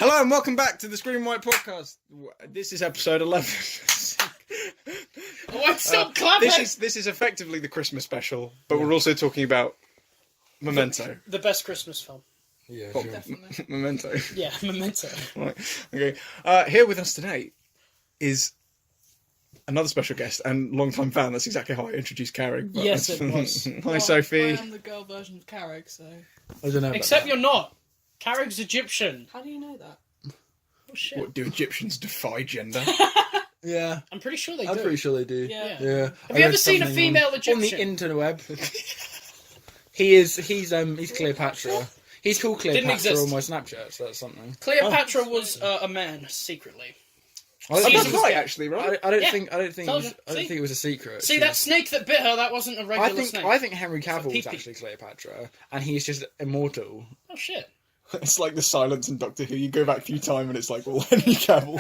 Hello and welcome back to the ScreenWipe podcast. This is episode 11. Stop clapping! This is effectively the Christmas special, but we're also talking about Memento. The best Christmas film. Yeah, Oh, sure. Definitely. Memento. Yeah, Memento. Right. Okay. Here with us today is another special guest and long-time fan. That's exactly how I introduced Carrick. Yes, it was. Hi, Sophie. I am the girl version of Carrick, so... I don't know. Except you're not. Carrick's Egyptian. How do you know that? Oh shit. What, do Egyptians defy gender? Yeah, I'm pretty sure they I'm do. pretty sure they do. Yeah. Yeah. Have you ever seen a female Egyptian? On the interweb? He's Cleopatra. He's called Cleopatra exist. on my Snapchat, so that's something. Cleopatra was a man, secretly. I don't, That's Caesar was right, dead. actually, right? I don't Yeah. think. I don't think. Told I you. don't See? think it was a secret. See, that snake that bit her, that wasn't a regular snake. I think Henry Cavill was pee-pee. actually Cleopatra, and he's just immortal. Oh shit. It's like the silence in Doctor Who. You go back through time and it's like all Henry Cavill.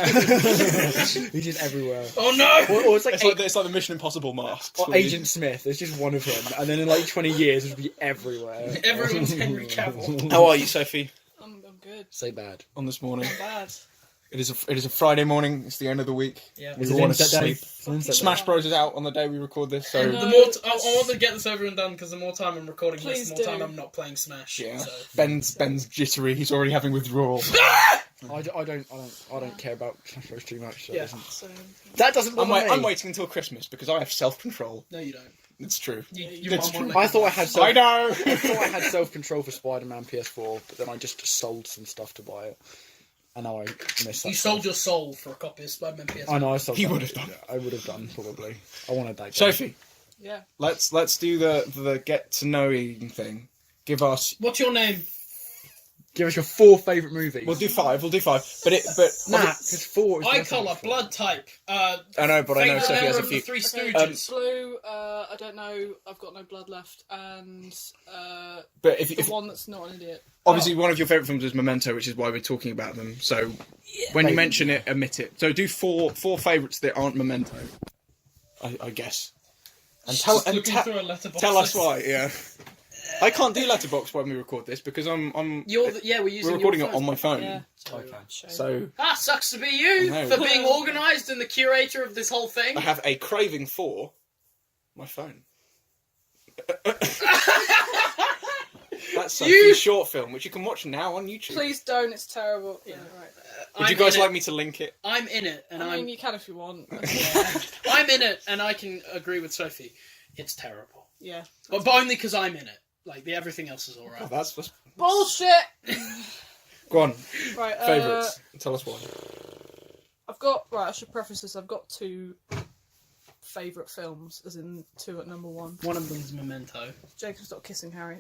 He's just everywhere. Oh no! Or it's like, It's like the Mission Impossible masks. or Agent Smith. There's just one of him, and then in like 20 years, it'll be everywhere. Everyone's Henry Cavill. How are you, Sophie? I'm good. Say bad. On this morning, I'm bad. it is a Friday morning. It's the end of the week. Yeah. We Is it all want to Inset Day? sleep. Inset Day. Smash Bros is out on the day we record this, so No. The more I want to get this over and done because the more time I'm recording Please this, the more do. time I'm not playing Smash. yeah. So. Ben's jittery. He's already having withdrawal. I don't care about Smash Bros too much. So Yeah. it doesn't- So, That doesn't bother me. I'm waiting until Christmas because I have self-control. No, you don't. It's true. Your It's mum true. won't let I you thought I do had it. self. I know. I thought I had self-control for Spider-Man PS4, but then I just sold some stuff to buy it, and now I miss that. You sold your soul for a copy of Spider-Man PS. I know I sold. He that. would have done. I would have done probably. I wanted that. Game. Sophie, yeah. let's do the get to knowing thing. Give us. What's your name? Give us your 4 favourite movies. We'll do 5. But nah, because 4 is Eye better than colour, 4. blood type. I know, but I know Favourite Sophie has member a of the few. Three Stooges. Blue, I don't know, I've got no blood left, and But if the one that's not an idiot. obviously one of your favourite films is Memento, which is why we're talking about them. So when you mention it, omit it. So do 4 favourites that aren't Memento. I guess. And tell Just looking through a letterbox tell us list. why. Yeah. I can't do Letterboxd when we record this because I'm We're using we're recording your it on my phone. Yeah. Okay. So Sucks to be you I know. for being organised and the curator of this whole thing. I have a craving for my phone. That's Sophie's short film, which you can watch now on YouTube. Please don't, it's terrible. Yeah, right. Would you guys like me to link it? I'm in it, and I mean, you can if you want. I'm in it, and I can agree with Sophie. It's terrible, Yeah. but only because I'm in it. Like everything else is alright. Oh, that's Bullshit! go on. Right, Favourites. Tell us why. I should preface this, I've got 2 favourite films, as in 2 at number 1. One of them's Memento. Jacob, stop kissing Harry.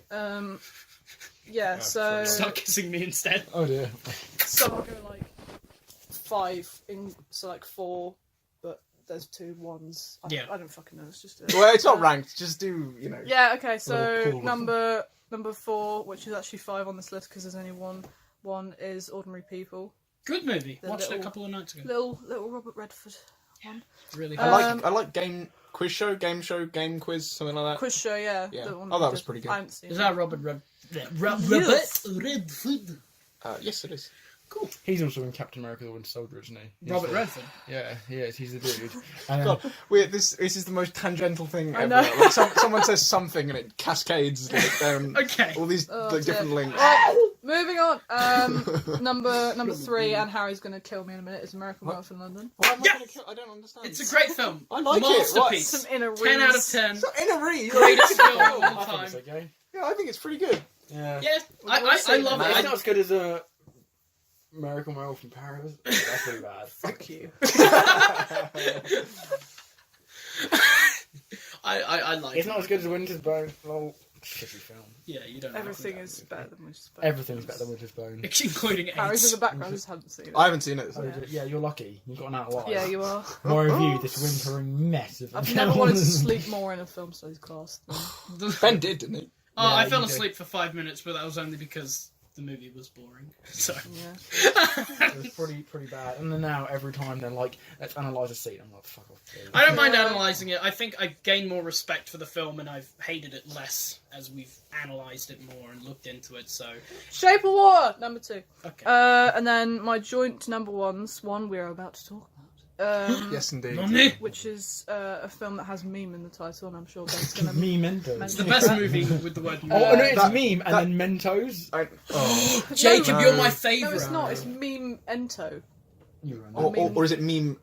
Yeah, so... Start kissing me instead. Oh dear. So I'll go like 5 in, so like 4, but there's 2 ones. I don't fucking know. It's just. Well, it's not ranked. Just do Yeah. Okay. So Little pool. number 4, which is actually 5 on this list because there's only one. One is Ordinary People. Good movie. The Watched it a little- couple of nights ago. Little Robert Redford one. Really. I like game quiz, game quiz, something like that. Quiz show. Yeah. Yeah. The one Oh, that we was did. pretty good. I haven't seen Is it. that Robert Redford? Yes. Redford. Yes, it is. Cool. He's also in Captain America: The Winter Soldier, isn't he? He's Robert the- Redford. Yeah, he is. He's the dude. And, God, this is the most tangential thing I ever. know. Like someone says something and it cascades like, down Okay. all these Oh, like, different dear. links. Right, moving on. Number 3, and Harry's gonna kill me in a minute. Is American Werewolf in London. Why am I Yes! gonna kill? I don't understand. It's a great film. I like it. Masterpiece. Some inner 10 out of reads. 10. It's not in a read. Greatest film of all I think time. it's okay. Yeah, I think it's pretty good. Yeah. Yeah, We'll I see, love man. It's it. not as good as American Werewolf in Paris. That's pretty bad. Fuck you. I like It's it. not as good as Winter's Bone. Lol. Shitty film. Yeah, you don't know. Everything is better than Winter's Bone. Everything's better than Winter's Bone. Including Harry's in AIDS. the background. I just haven't seen it. I haven't seen it. So. Yeah, you're lucky. You've got an out of Yeah, you are. My review, this whimpering mess of a I've film. never wanted to sleep more in a film studies class. Ben did, didn't he? Oh, I Yeah, fell you do. asleep for 5 minutes, but that was only because the movie was boring. So Yeah. It was pretty bad. And then now, every time they're like, let's analyse a scene, I'm like, fuck off. Dude. I don't mind analysing it. I think I gained more respect for the film and I've hated it less as we've analysed it more and looked into it, so... Shape of Water, number 2. Okay. And then my joint number ones, one we're about to talk about. Yes, indeed. Nonny. Which is a film that has meme in the title, and I'm sure Ben's gonna... Memento. It's the best movie with the word Oh, no, it's that- meme, and then Mentos. Jacob, No. you're my No, favourite. it's not. It's Meme-ento. Or is it meme?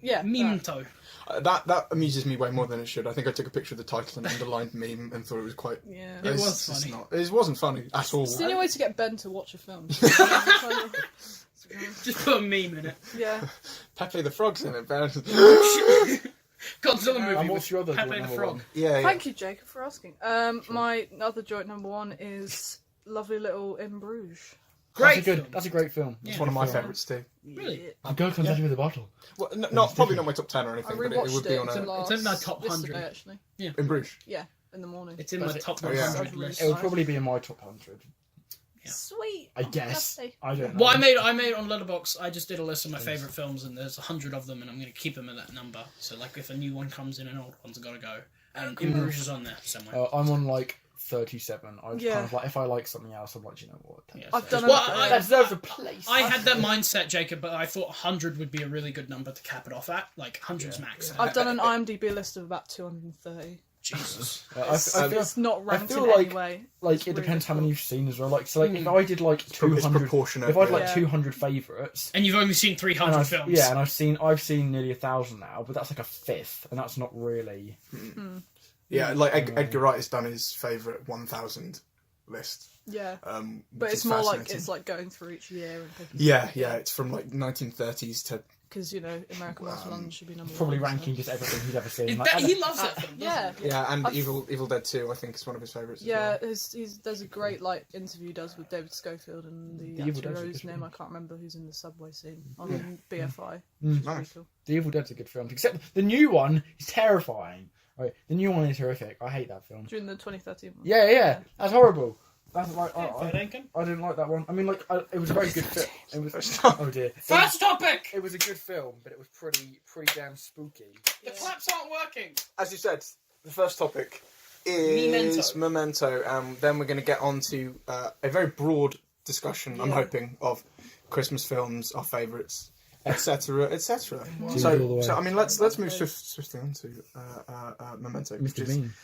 Yeah. Memento. That amuses me way more than it should. I think I took a picture of the title and underlined meme and thought it was quite... Yeah. It was it's funny. It wasn't funny at all. It's the only way to get Ben to watch a film. Just put a meme in it. Yeah. Pepe the Frog's in it, Ben. Godzilla movie And with what's your other Pepe joint the number Frog. one? Yeah, Thank you, Jacob, for asking. My other joint number 1 is Lovely Little in Bruges. Great That's a great film. It's Yeah. one of my favourites too. Really? The girl comes at you with a bottle. Well, probably not my top 10 or I anything, but it rewatched would be on last, It's in my top 100. yesterday, actually. in Bruges. Yeah, in the morning. It's in my Does it? top Oh, yeah. 100 list. It would probably be in my top 100. Yeah. Sweet. I guess. Lovely. I don't know. Well, I made on Letterboxd. I just did a list of my favourite films, and there's 100 of them, and I'm going to keep them at that number. So, like, if a new one comes in, an old one's got to go. And In Bruges is on there somewhere. I'm on like 37. I Yeah. kind of like, if I like something else, I'm like, you know what? Yeah, I've so- done Well, a- That deserves a place. I had that mindset, Jacob, but I thought 100 would be a really good number to cap it off at. Like, 100's max. I've done an IMDb list of about 230. Jesus. I feel It's not ranked feel in like- any way. like It's it really depends how difficult. many you've seen as well. Like, so like if I did like It's 200, proportionate. if I had like Yeah. 200 favourites, And you've only seen and 300 I've, films. yeah, and I've seen nearly 1,000 now, but that's like a fifth, and that's not really. Yeah, like Edgar Wright has done his favourite 1,000 list. Yeah. which But it's is more like fascinating. it's like going through each year and picking. Yeah, it's from like 1930s to... Because, you know, American Lost London should be number Probably 1. ranking just everything he's ever seen. He Like, loves that film, doesn't Yeah. he? Yeah, and I've- Evil Dead 2, I think, is one of his favourites Yeah, as there's a great like interview he does with David Schofield and the Evil actor Dead's a whose good name film. I can't remember who's in the subway scene on BFI. well. Pretty Nice. cool. The Evil Dead's a good film, except the new one is terrifying. Right, the new one is horrific. I hate that film. During the 2013 one. Yeah, that's horrible. That's like Fair dinkum. I didn't like that one. I mean, like it was a very good film. It was First oh dear. First topic! It was a good film, but it was pretty damn spooky. The claps aren't working. As you said, the first topic is Memento. Then we're going to get on to a very broad discussion, I'm Yeah. hoping, of Christmas films, our favourites, etc., etc. Jingle all the So, way. I mean, let's move swiftly on to Memento, which Mr. is Bean.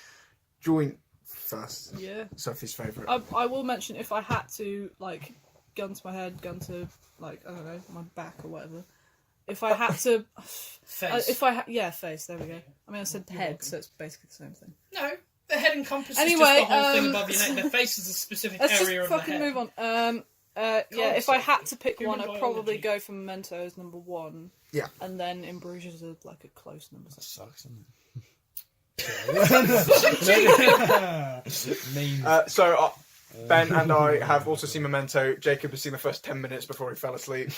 joint first. Yeah. Sophie's favourite. I will mention if I had to like gun to my head, gun to like I don't know my back or whatever. If I had to, Face. face. There we go. I mean I said head, so it's basically the same thing. No, the head encompasses Anyway, just the whole thing above your neck. The face is a specific Let's just area of the fucking head. move on. Yeah, if I had to pick Human one, I'd biology. probably go for Memento as number 1. Yeah. And then In Bruges is like a close number. That sucks, doesn't it? Mean. So Ben and I have also seen Memento. Jacob has seen the first 10 minutes before he fell asleep.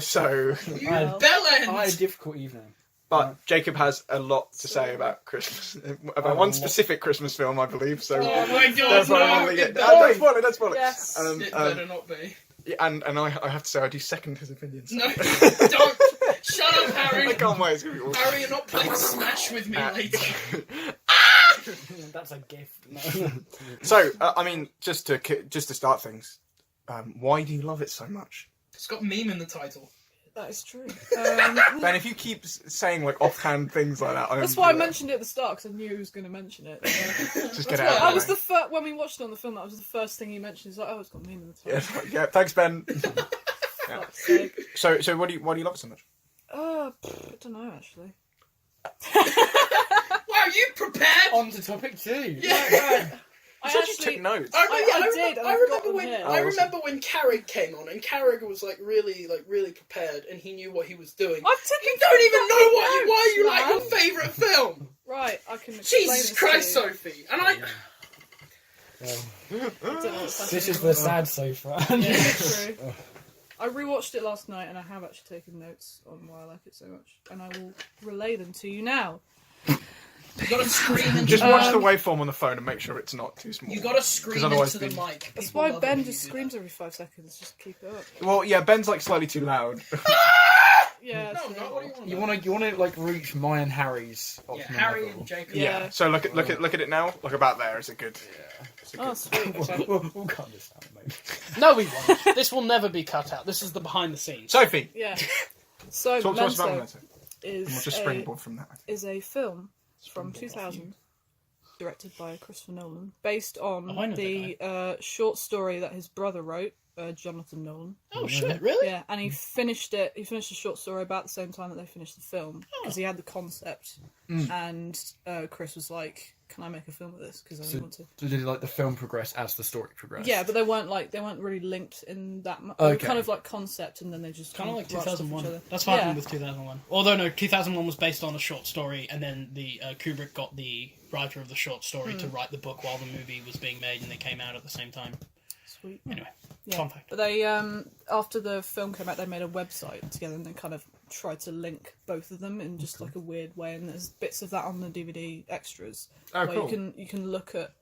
So, You I- bellend! I had a difficult evening. but Jacob has a lot to say about Christmas, about one specific Christmas film, I believe. So, Oh my god, don't spoil no! it. It Don't spoil it. Don't spoil it. Yes. It better not be. And I have to say, I do second his opinions. No, don't! Shut up, Harry! I can't wait. It's gonna be awesome. Harry, you're not playing Smash with me later. That's a gift. So, I mean, just to start things, why do you love it so much, It's got meme in the title. That is true. Ben? If you keep saying like offhand things like that, That's why I mentioned it at the start, because I knew he was going to mention it. Just get it Well, out. I of was the the first when we watched it on the film. That was the first thing he mentioned. He's like, "Oh, it's got meme in the way. title." Yeah, thanks, Ben. Fuck's sake. So why do you love it so much? I don't know actually. Wow, you prepared? On to topic 2. Yeah. I You said you actually took notes. I did, and I I've got remember them when here. I Oh, remember when Carrig came on, and Carrig was really prepared, and he knew what he was doing. I've taken You don't even know fucking why you notes, like your man. favourite film. Right, I can. explain Jesus this Christ, to you. Sophie! And I. I don't know what's This is happening. the sad sofa. Yeah, true. I rewatched it last night, and I have actually taken notes on why I like it so much, and I will relay them to you now. You got to scream into Just watch the waveform on the phone and make sure it's not too small. You got to scream otherwise into the mic. That's People why love it Ben when you just do screams that. every 5 seconds. Just keep it up. Well, yeah, Ben's like slightly too loud. Yeah. No, so- no, what do you want? You want to like reach my and Harry's. Yeah, optimum Harry level. and Jacob. Yeah. So look at it now. Look about there. Is it good? Yeah. Is it Oh, good? sweet. Okay. We'll cut this out, maybe. No, we won't. This will never be cut out. This is the behind the scenes. Sophie, Yeah. So talk to us about Memento Memento. And we'll is just springboard from that. a film from 2000, directed by Christopher Nolan, based on Oh, I know the short story that his brother wrote, Jonathan Nolan. Oh shit! Really? Yeah, and he finished it. He finished the short story about the same time that they finished the film because he had the concept, and Chris was like, "Can I make a film with this? Because I really want to." So did like the film progress as the story progressed? Yeah, but they weren't really linked in that much. Okay. Kind of like concept, and then they just Kind of like branched off each 2001. other. That's what happened Yeah. with 2001. Although no, 2001 was based on a short story, and then the Kubrick got the writer of the short story to write the book while the movie was being made, and they came out at the same time. Sweet. Anyway, Yeah. fun fact. But they, after the film came out, they made a website together and they kind of tried to link both of them in just like a weird way. And there's bits of that on the DVD extras. Oh, where cool. you can look at,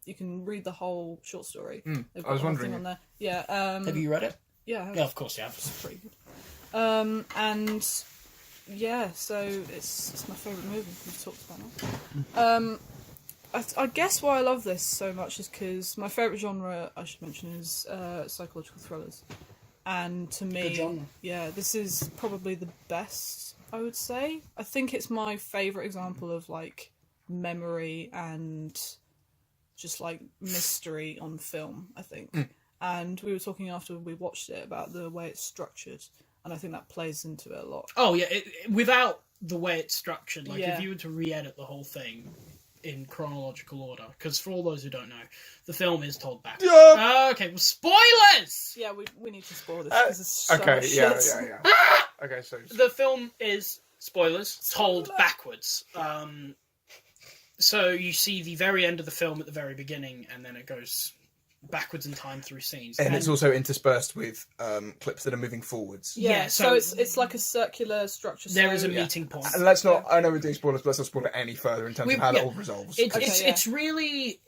you can read the whole short story. They've I was got the whole wondering. thing on there. Yeah. Have you read it? Yeah. I have. Yeah, of course you have. It's pretty good. And yeah, so it's my favourite movie we've talked about now. I guess why I love this so much is because my favourite genre, I should mention, is psychological thrillers. And to me, Good genre. yeah, this is probably the best, I would say. I think it's my favourite example of like memory and just like mystery on film, I think. And we were talking after we watched it about the way it's structured, and I think that plays into it a lot. Oh yeah, without the way it's structured, like Yeah. if you were to re-edit the whole thing in chronological order, because for all those who don't know, the film is told back. Okay, well, spoilers! Yeah, we need to spoil this because it's so Okay, much yeah. shit. Okay, so The film is, spoilers, told backwards. So you see the very end of the film at the very beginning, and then it goes backwards in time through scenes. and it's also interspersed with clips that are moving forwards. Yeah, Yeah, so so it's like a circular structure. there so, is a meeting point. And let's not. I know we're doing spoilers, but let's not spoil it any further in terms of how yeah. it all resolves. It's really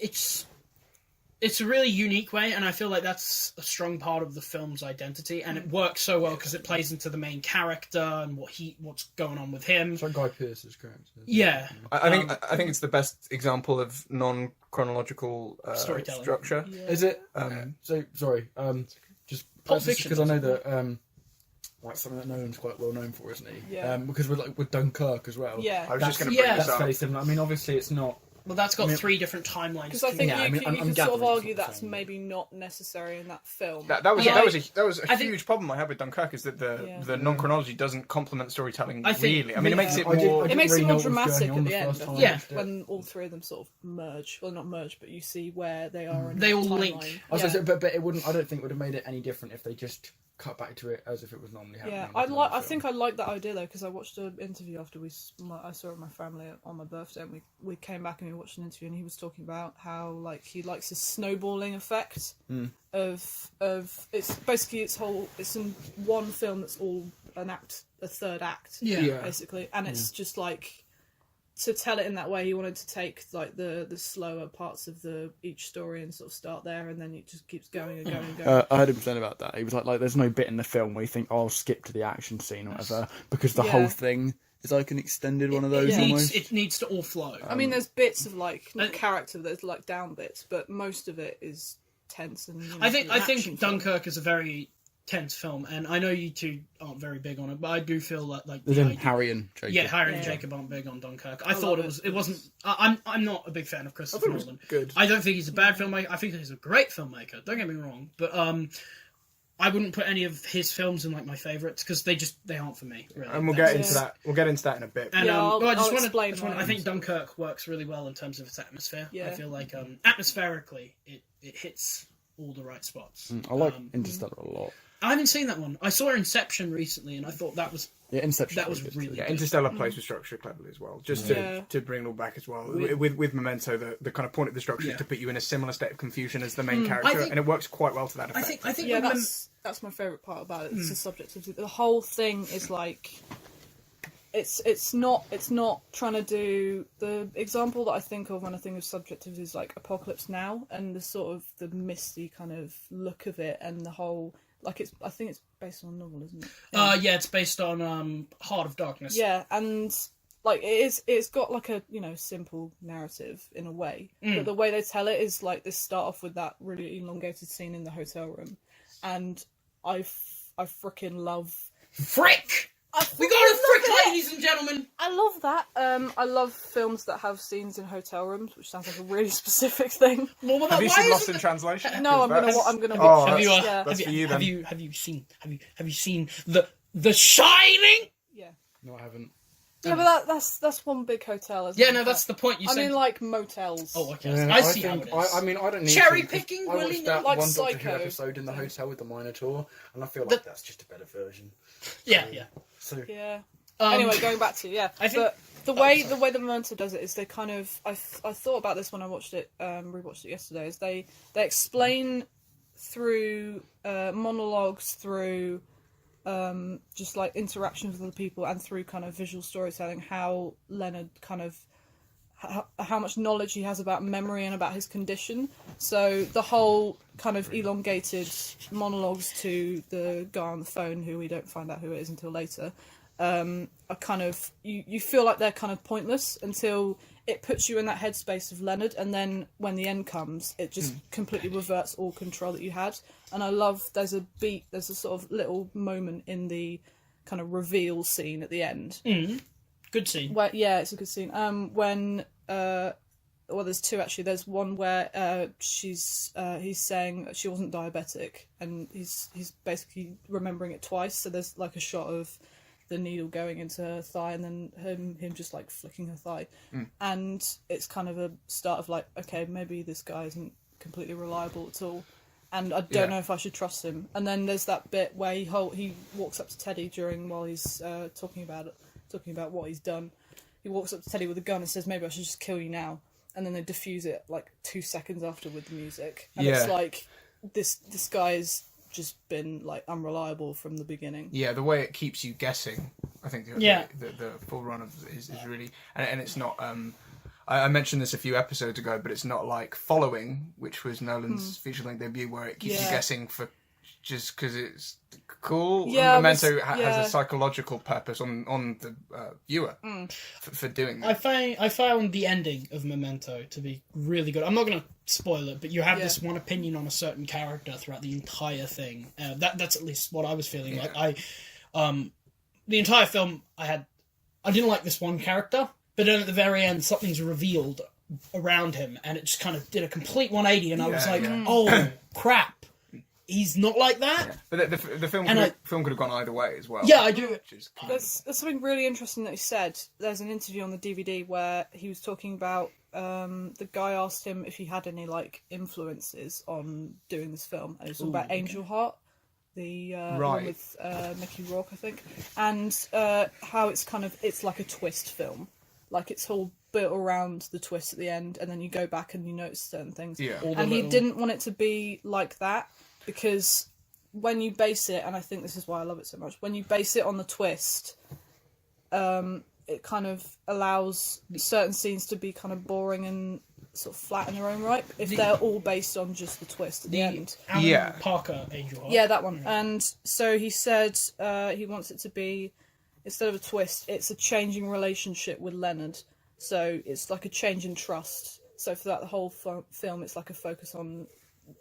it's a really unique way, and I feel like that's a strong part of the film's identity, and it works so well because it plays into the main character and what's going on with him. It's like Guy Pearce's character. Yeah, I think it's the best example of non-chronological Storytelling. structure. Yeah. Is it? Um, So sorry. Just Pulp Fiction because I know is- that that's something that Nolan's quite well known for, isn't he? Yeah. Because with Dunkirk as well. Yeah. I was just going to Yeah. bring this That's up. very similar. I mean, obviously it's not. well, that's got I mean- 3 different timelines. Because I think Yeah, I you mean, can, I'm you can sort of gathering it's argue not the that's same. maybe not necessary in that film. That was Yeah, that was a I think- huge problem I had with Dunkirk is that Yeah. the non-chronology doesn't complement storytelling I think- really. I mean, it makes it I didn't- more. I It didn't makes really it know more what was going dramatic on at the the end, first I time think, Yeah. I watched it. when all 3 of them sort of merge. Well, not merge, but you see where they are. In They the all timeline. link. I was Yeah. gonna say, but it wouldn't. I don't think it would have made it any different if they just cut back to it as if it was normally happening. Yeah, I think I like that idea though because I watched an interview after I saw it with my family on my birthday, and we came back and we watched an interview, and he was talking about how like he likes the snowballing effect of it's basically it's in one film that's all a third act, Yeah. basically, and it's just like. To tell it in that way, he wanted to take like the slower parts of each story and sort of start there, and then it just keeps going and going and going. I heard him saying about that. He was like, there's no bit in the film where you think, oh, I'll skip to the action scene or whatever, because the Yeah. whole thing is like an extended one of those yeah. almost. It needs to all flow. I mean, there's bits of like not Uh, character, there's like down bits, but most of it is tense and. I action think film. Dunkirk is a very tense film, and I know you two aren't very big on it, but I do feel like There's the in idea- Harry and Jacob. Yeah, Harry Yeah. and Jacob aren't big on Dunkirk. I I thought love it wasn't. I'm not a big fan of Christopher it was Nolan. good. I don't think he's a bad filmmaker. I think he's a great filmmaker. Don't get me wrong, but I wouldn't put any of his films in like my favourites because they aren't for me. Really. And we'll get That's- into that. We'll get into that in a bit. And, Yeah, well, I just I'll wanna- explain just wanna- why. I think Dunkirk works really well in terms of its atmosphere. Yeah. I feel like atmospherically it hits all the right spots. I like Um, Interstellar a lot. I haven't seen that one. I saw Inception recently, and I thought that was Yeah, Inception. that was really Yeah, good. Interstellar plays with structure cleverly as well. Just Yeah. to bring it all back as well. With Memento, the kind of point of the structure Yeah. is to put you in a similar state of confusion as the main character, I think- and it works quite well to that effect. I think Yeah, that's my favourite part about it. It's the subjectivity. The whole thing is like it's not trying to do the example that I think of when I think of subjectivity is like Apocalypse Now and the sort of the misty kind of look of it and the whole like I think it's based on a novel, isn't it? Yeah, it's based on Heart of Darkness. Yeah, and like it's got like a simple narrative in a way, but the way they tell it is like they start off with that really elongated scene in the hotel room, and I freaking love Frick. We got a frick, ladies and gentlemen. I love that. I love films that have scenes in hotel rooms, which sounds like a really specific thing. Well, Have you seen Lost in Translation? No, I'm gonna Oh, watch. that's for you then. Have you seen the Shining? Yeah. No, I haven't. Yeah, but that's one big hotel, isn't it? Yeah, no, that's the point. I mean, like motels. Oh, okay. Yeah, I see how it is. I mean, I don't need Cherry to, picking, I watched willy-nilly, that like one Doctor Who Psycho. episode in the hotel with the Minotaur, and I feel like that's just a better version. Yeah. So Yeah. Um, Anyway, going back to I think- but the way the Memento does it is they kind of I thought about this when I watched it rewatched it yesterday is they explain through monologues through just like interactions with other people and through kind of visual storytelling how Leonard kind of how much knowledge he has about memory and about his condition. So the whole kind of elongated monologues to the guy on the phone, who we don't find out who it is until later, are kind of you feel like they're kind of pointless until it puts you in that headspace of Leonard, and then when the end comes, it just completely reverts all control that you had. And I love there's a sort of little moment in the kind of reveal scene at the end. Good scene. Where, yeah, it's a good scene. When there's two actually. There's one where he's saying she wasn't diabetic, and he's basically remembering it twice. So there's like a shot of the needle going into her thigh, and then him just like flicking her thigh, and it's kind of a start of like, okay, maybe this guy isn't completely reliable at all, and I don't know if I should trust him. And then there's that bit where he walks up to Teddy while he's talking about what he's done. He walks up to Teddy with a gun and says, maybe I should just kill you now. And then they defuse it like 2 seconds after with the music. And it's like, this guy's just been like unreliable from the beginning. Yeah, the way it keeps you guessing, I think the full run of is really... And it's not... I mentioned this a few episodes ago, but it's not like Following, which was Nolan's feature-length debut, where it keeps you guessing for just because it's cool. Yeah, Memento has a psychological purpose on the viewer for doing that. I found the ending of Memento to be really good. I'm not going to spoil it, but you have this one opinion on a certain character throughout the entire thing. That's at least what I was feeling like. The entire film, I didn't like this one character, but then at the very end, something's revealed around him, and it just kind of did a complete 180, and I was like, oh, crap. He's not like that. Yeah. But the film could have gone either way as well. Yeah, I do. There's something really interesting that he said. There's an interview on the DVD where he was talking about the guy asked him if he had any like influences on doing this film, and it was talking about Angel Heart, the one with Mickey Rourke, I think, and how it's like a twist film, like it's all built around the twist at the end, and then you go back and you notice certain things. Yeah. And he didn't want it to be like that. Because when you base it, and I think this is why I love it so much, when you base it on the twist, it kind of allows certain scenes to be kind of boring and sort of flat in their own right, if they're all based on just the twist at the end. Alan Parker Angel Heart. Yeah, that one. And so he said he wants it to be, instead of a twist, it's a changing relationship with Leonard. So it's like a change in trust. So for that whole film, it's like a focus on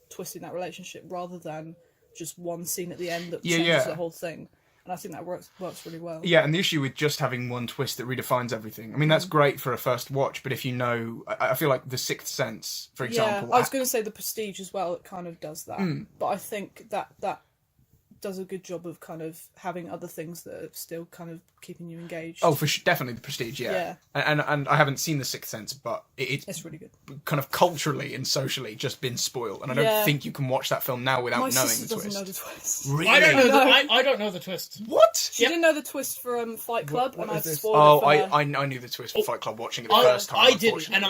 twisting that relationship rather than just one scene at the end that changes the whole thing. And I think that works really well. Yeah, and the issue with just having one twist that redefines everything, I mean, that's great for a first watch, but if you know, I feel like The Sixth Sense, for example... Yeah, I was going to say The Prestige as well, it kind of does that. But I think that does a good job of kind of having other things that are still kind of keeping you engaged. Oh, definitely The Prestige, yeah. And I haven't seen The Sixth Sense, but it's really good. Kind of culturally and socially just been spoiled, and I don't think you can watch that film now without knowing the twist. My sister doesn't know the twist. Really? I don't know the twist. What? She didn't know the twist for Fight Club, and I've spoiled it for her. I knew the twist for Fight Club watching it the first time. I didn't, and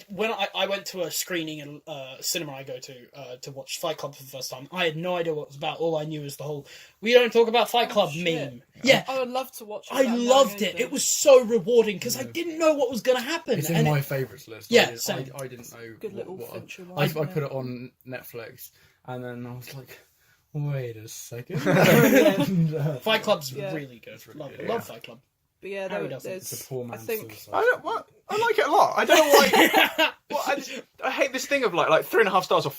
when I went to a screening in cinema I go to watch Fight Club for the first time, I had no idea what it was about. All I knew was the whole "we don't talk about Fight Club" meme. Yeah, I would love to watch it. I loved it. It was so rewarding because I didn't know what was going to happen. It's in my favourites list. Yeah, I didn't know. Good little what Fincher I one, put it on Netflix, and then I was like, wait a second. Fight Club's Yeah. really good. really Love Fight Club. But yeah, Harry doesn't. It's a there's. poor I man's think. suicide. I like it a lot. I don't know why. I hate this thing of like 3.5 stars or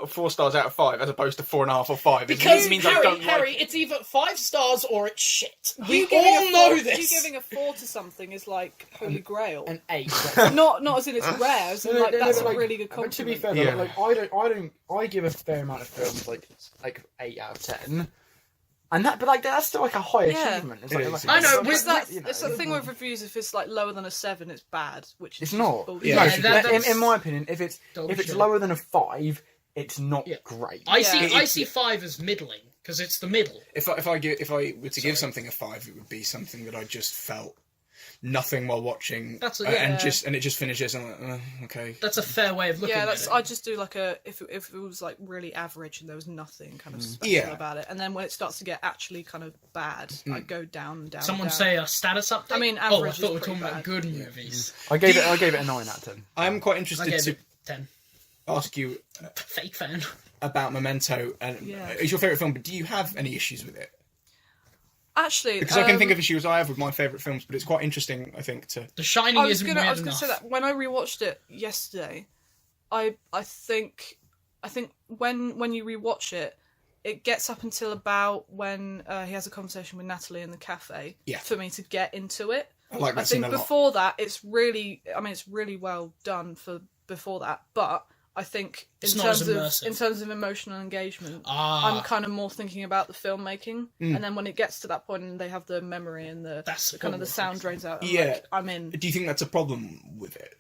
4 stars out of 5 as opposed to 4.5 or 5. Because it means Harry, I don't Harry, like. it's either 5 stars or it's shit. We You giving all a know four- this. You giving a 4 to something is like holy grail. An 8. Not as in it's rare, as in like that's a really good But to be compliment. fair, though, Yeah. I give a fair amount of films like 8 out of 10, and that's still like a high Yeah. achievement. It's It like, is. I know, It's that you know. it's the thing with reviews. If it's like lower than a 7, it's bad. Which is It's just not. bullshit. Yeah, No, that's- in my opinion, if it's Bullshit. lower than a 5, it's not Yeah. great. I Yeah. see 5 as middling because it's the middle. If I were to give something a 5, it would be something that I just felt nothing while watching, That's a- and yeah. it just finishes. And I'm like, okay. That's a fair way of looking Yeah, at that's. it. I just do like a if it was like really average and there was nothing kind of special Yeah. about it, and then when it starts to get actually kind of bad, I go down and down. Someone and down. say a status update. I mean, oh, I average is thought we were pretty talking about bad. good movies. I gave it a 9 out of 10. I'm quite I interested gave to it 10. ask you Fake fan. about Memento, and Yeah. it's your favourite film, but do you have any issues with it? Actually, Because I can think of issues I have with my favourite films, but it's quite interesting, I think, to... The Shining I was isn't gonna weird enough. say that when I rewatched it yesterday, I think when you rewatch it, it gets up until about when he has a conversation with Natalie in the cafe Yeah. for me to get into it. I like that I scene think a lot. before that, it's really well done for before that, but I think It's not as immersive. in terms of emotional engagement, Ah. I'm kind of more thinking about the filmmaking, Mm. and then when it gets to that point and they have the memory and That's a kind good of the one. sound drains out, Yeah. I'm in. Do you think that's a problem with it?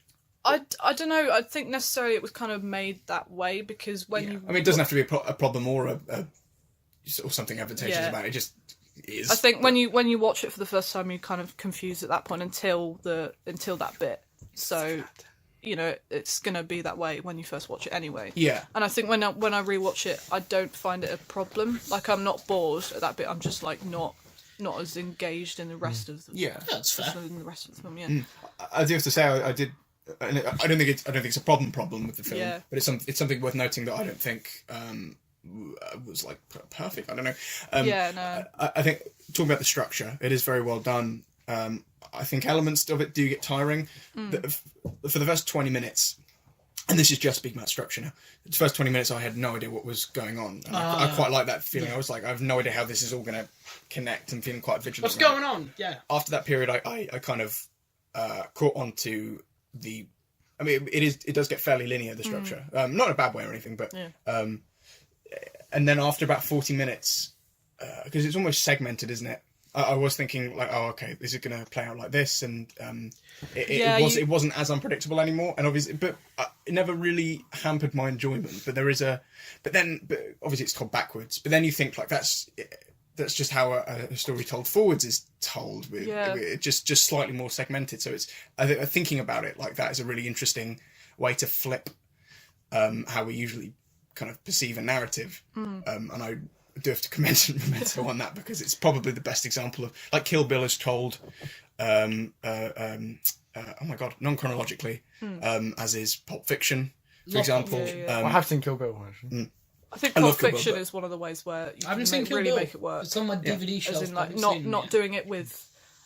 I don't know. I think necessarily it was kind of made that way because when you, I mean, it doesn't have to be a problem or or something advantageous Yeah. about it. It just is. I think when you watch it for the first time, you're kind of confused at that point until that bit. So, you know, it's gonna be that way when you first watch it anyway. Yeah. And I think when I rewatch it, I don't find it a problem. Like I'm not bored at that bit. I'm just like not as engaged in the rest of the Yeah. That's fair. in the rest of the film. Yeah. I do have to say, I did. I don't think it's a problem with the film, Yeah. but it's something worth noting that I don't think was like perfect. I don't know. Yeah. No. I think talking about the structure, it is very well done. I think elements of it do get tiring. For the first 20 minutes, and this is just speaking about structure now. The first 20 minutes, I had no idea what was going on. And I quite like that feeling. Yeah. I was like, I have no idea how this is all going to connect. I'm feeling quite vigilant. What's about going on? Yeah. After that period, I kind of caught on to the. I mean, it does get fairly linear, the structure. Not in a bad way or anything, but Yeah. and then after about 40 minutes, because it's almost segmented, isn't it? I was thinking like, oh, okay, this is going to play out like this, and it wasn't as unpredictable anymore, and obviously, but it never really hampered my enjoyment. But but obviously it's told backwards. But then you think like that's just how a story told forwards is told, with just slightly more segmented. So I think thinking about it like that is a really interesting way to flip how we usually kind of perceive a narrative, and I do have to commend Memento on that because it's probably the best example of like Kill Bill is told oh my god, non-chronologically, as is Pulp Fiction, for example. I have seen Kill Bill actually. I think I Pulp love Kill Bill, Fiction but- is one of the ways where you I haven't can seen Kill really Bill. make it work. It's on my DVD shelf. As in, but I like haven't seen it not yet. doing it with.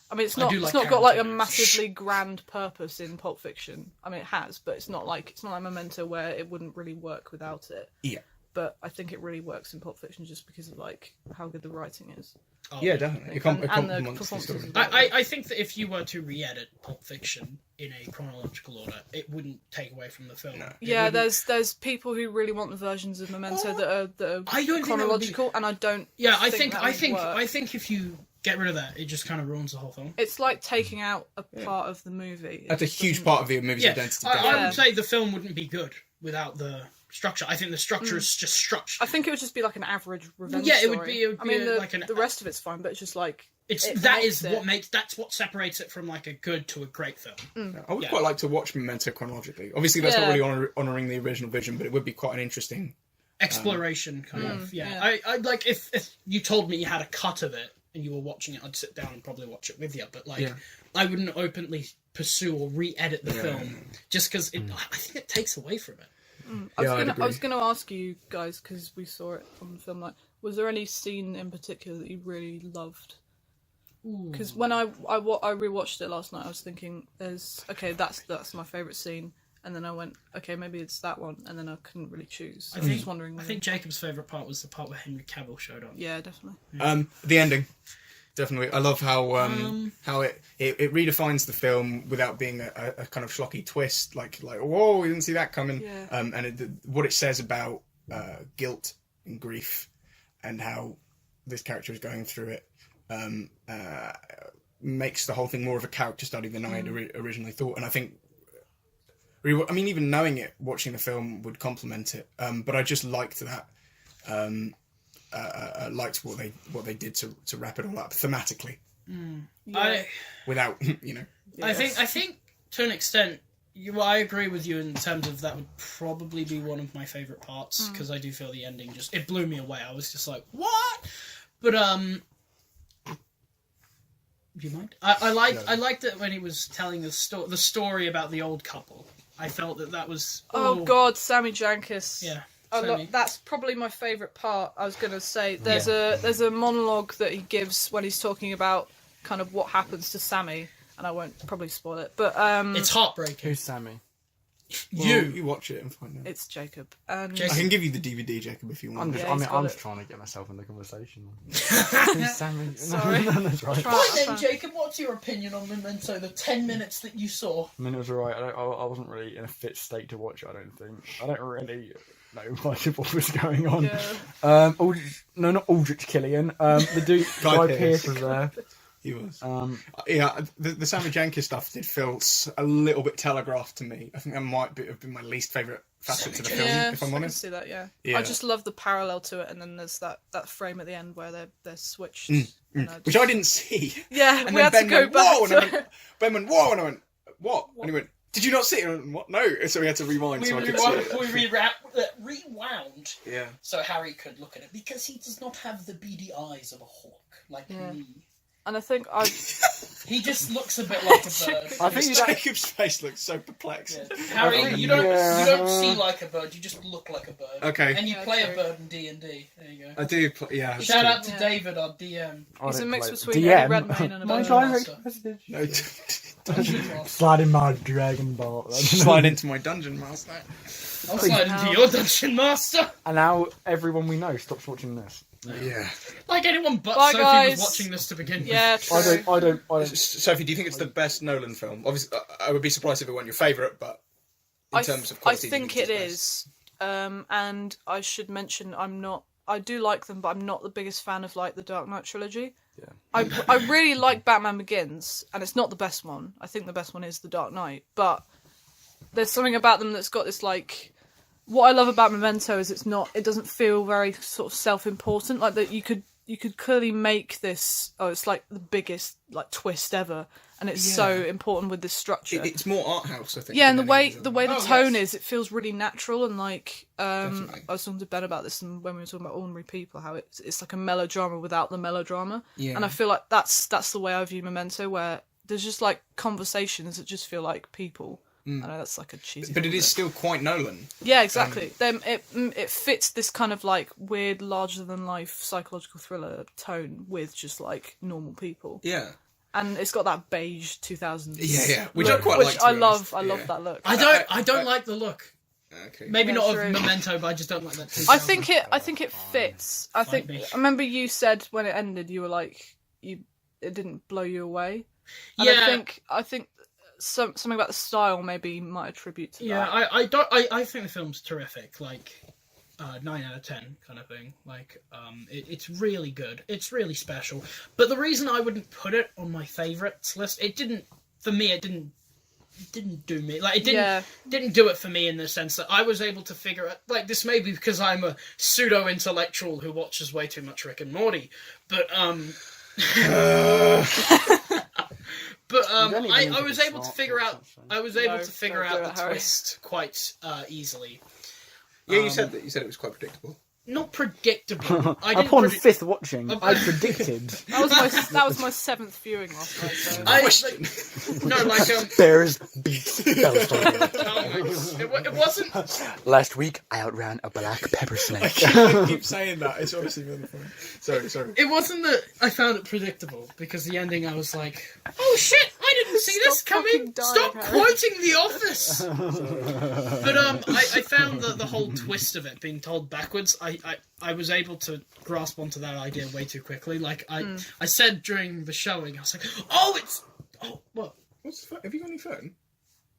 I mean, it's I not do like got like a Tarantino. massively grand purpose in Pulp Fiction. I mean, it has, but it's not like Memento where it wouldn't really work without it. Yeah. But I think it really works in Pulp Fiction just because of like how good the writing is. Oh, Yeah, definitely. It And the complements the performances story. as well. I think that if you were to re-edit Pulp Fiction in a chronological order, it wouldn't take away from the film. It Yeah, wouldn't- there's people who really want the versions of Memento that are I don't think that would be- chronological, and I don't. Yeah, I think that would work. I think if you get rid of that, it just kind of ruins the whole film. It's like taking out a part of the movie. It That's a just huge doesn't- part of the movie's Yeah, identity. I Yeah. would say the film wouldn't be good without the structure. I think the structure is just structure. I think it would just be like an average revenge Yeah, story. it would be the rest of it's fine, but it's just like that's what separates it from like a good to a great film. I would quite like to watch Memento chronologically. Obviously, that's not really honouring the original vision, but it would be quite an interesting exploration kind of. Yeah. I like if you told me you had a cut of it and you were watching it, I'd sit down and probably watch it with you. But like, I wouldn't openly pursue or re-edit the film just because I think it takes away from it. I was gonna ask you guys, because we saw it on the film, like, was there any scene in particular that you really loved? Because when I rewatched it last night, I was thinking, that's my favourite scene, and then I went, okay, maybe it's that one, and then I couldn't really choose. I was just wondering. I think Jacob's favourite part was the part where Henry Cavill showed up. Yeah, definitely. The ending, definitely. I love how it redefines the film without being a kind of schlocky twist, like whoa, we didn't see that coming. Yeah. And what it says about guilt and grief, and how this character is going through it. Makes the whole thing more of a character study than I had originally thought, and I think, even knowing it, watching the film would complement it. But I just liked that. Liked what they did to wrap it all up thematically. Without I think to an extent, I agree with you in terms of that would probably be one of my favourite parts, because I do feel the ending it blew me away. I was just like, what? But do you mind? I liked it when he was telling the story about the old couple. I felt that was... Oh God, Sammy Jankis. Yeah. That's probably my favourite part. I was going to say, there's a monologue that he gives when he's talking about kind of what happens to Sammy, and I won't probably spoil it, but... it's heartbreaking. Who's Sammy? You watch it and find out. It's Jacob. And I can give you the DVD, Jacob, if you want. I'm just trying to get myself in the conversation. Who's Sammy? Sorry. No, that's right. Right then, Jacob, what's your opinion on Memento, the 10 minutes that you saw? I mean, it was alright. I wasn't really in a fit state to watch it, I don't think. I don't really know much of what was going on. Yeah. Not Aldrich Killian. The dude, Guy Pearce was there. He was. The Sammy Jankis stuff did feel a little bit telegraphed to me. I think that might have been my least favourite facet to the film, if I'm honest. I can see that, yeah. I just love the parallel to it, and then there's that frame at the end where they're switched. Which I didn't see. Yeah, and we then had to go back. Ben went, whoa, and I went, what? And he went, did you not see it? And I went, what? No. So we had to rewind so I could see it. We rewound so Harry could look at it, because he does not have the beady eyes of a hawk like me. And I think he just looks a bit like a bird. I think Jacob's face looks so perplexed. Yeah. Harry, you don't see like a bird. You just look like a bird. Okay. And you play a bird in D&D. There you go. I do play. Yeah. Shout out to David, our DM. He's a mix between Eddie Redmayne and a Dungeon Master. No. Slide in my Dragon Ball. Slide into my Dungeon Master. I'll slide into your Dungeon Master. And now everyone we know stops watching this. Yeah. Like anyone but Bye, Sophie guys. was watching this to begin with. Yeah, true. I don't. Sophie, do you think it's the best Nolan film? Obviously, I would be surprised if it weren't your favourite, but in terms of quality, I think it is. And I should mention, I do like them, but I'm not the biggest fan of like the Dark Knight trilogy. Yeah. I really like Batman Begins, and it's not the best one. I think the best one is the Dark Knight, but there's something about them that's got this like. What I love about Memento is it doesn't feel very sort of self-important. Like that you could clearly make this, it's like the biggest like twist ever, and it's so important with this structure. It's more art house, I think. Yeah, and the way the tone is, it feels really natural, and like I was talking to Ben about this, and when we were talking about Ordinary People, how it's like a melodrama without the melodrama. Yeah. And I feel like that's the way I view Memento, where there's just like conversations that just feel like people. I know that's like a cheesy but it is still quite Nolan. Yeah, exactly. Then it fits this kind of like weird, larger than life psychological thriller tone with just like normal people. Yeah. And it's got that beige 2000s. Yeah. Which look, I quite which like. I love. I love that look. I don't like the look. Okay. Maybe not true. of Memento, but I just don't like that. 2000s. I think it fits. I remember you said when it ended, you were like, it didn't blow you away. And I think. Something about the style maybe might attribute to that. Yeah, I think the film's terrific. Like 9 out of 10 kind of thing. Like it's really good. It's really special. But the reason I wouldn't put it on my favourites list, it didn't didn't do me. Like, it didn't do it for me in the sense that I was able to figure out, like, this may be because I'm a pseudo-intellectual who watches way too much Rick and Morty, but, I was able to figure out the twist quite easily. Yeah, you said that. You said it was quite predictable. Not predictable. Upon fifth watching, I predicted. That was my 7th viewing last night. So. Bears beats Bella's it wasn't. Last week, I outran a black pepper snake. I keep saying that. It's honestly really funny. Sorry. It wasn't that I found it predictable, because the ending I was like, oh shit, I didn't see this coming. Stop quoting The Office. But I found that the whole twist of it being told backwards, I was able to grasp onto that idea way too quickly. Like, I said during the showing, I was like, what? Have you got any phone?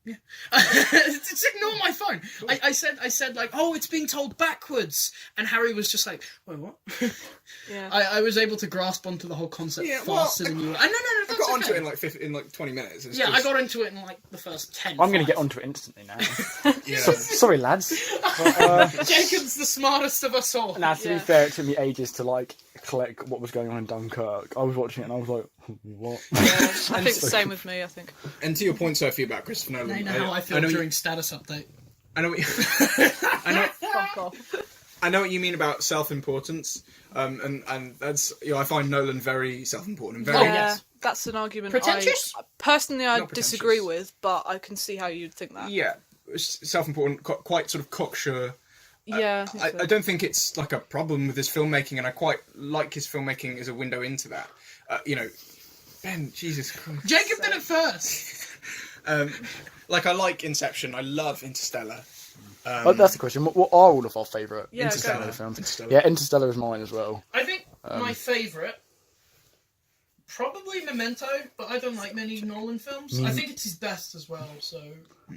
Yeah. Just ignore my phone. I said like, oh, it's being told backwards, and Harry was just like, wait, what? Yeah. I was able to grasp onto the whole concept faster than you were. No, I that's got onto okay. it in like 20 minutes. Yeah, I got into it in like the first 10. I'm going to get onto it instantly now. Yeah. Sorry, lads. Jacob's the smartest of us all. Now, to be fair, it took me ages to like collect what was going on in Dunkirk. I was watching it and I was like, what? Yeah, I think the same with me, I think. And to your point, Sophie, about Christopher Nolan, They know how I feel during status update. I know what you, Fuck off. I know what you mean about self-importance, and that's, I find Nolan very self-important and very That's an argument Pretentious? I Not disagree pretentious. with, but I can see how you'd think that. self-important, quite sort of cocksure. Yeah, I don't think it's like a problem with his filmmaking, and I quite like his filmmaking as a window into that. Ben, Jesus Christ. Jacob did it first. I like Inception. I love Interstellar. That's the question. What are all of our favourite Interstellar. films? Interstellar. Yeah, Interstellar is mine as well. I think my favourite, probably Memento, but I don't like many Nolan films. I think it's his best as well. So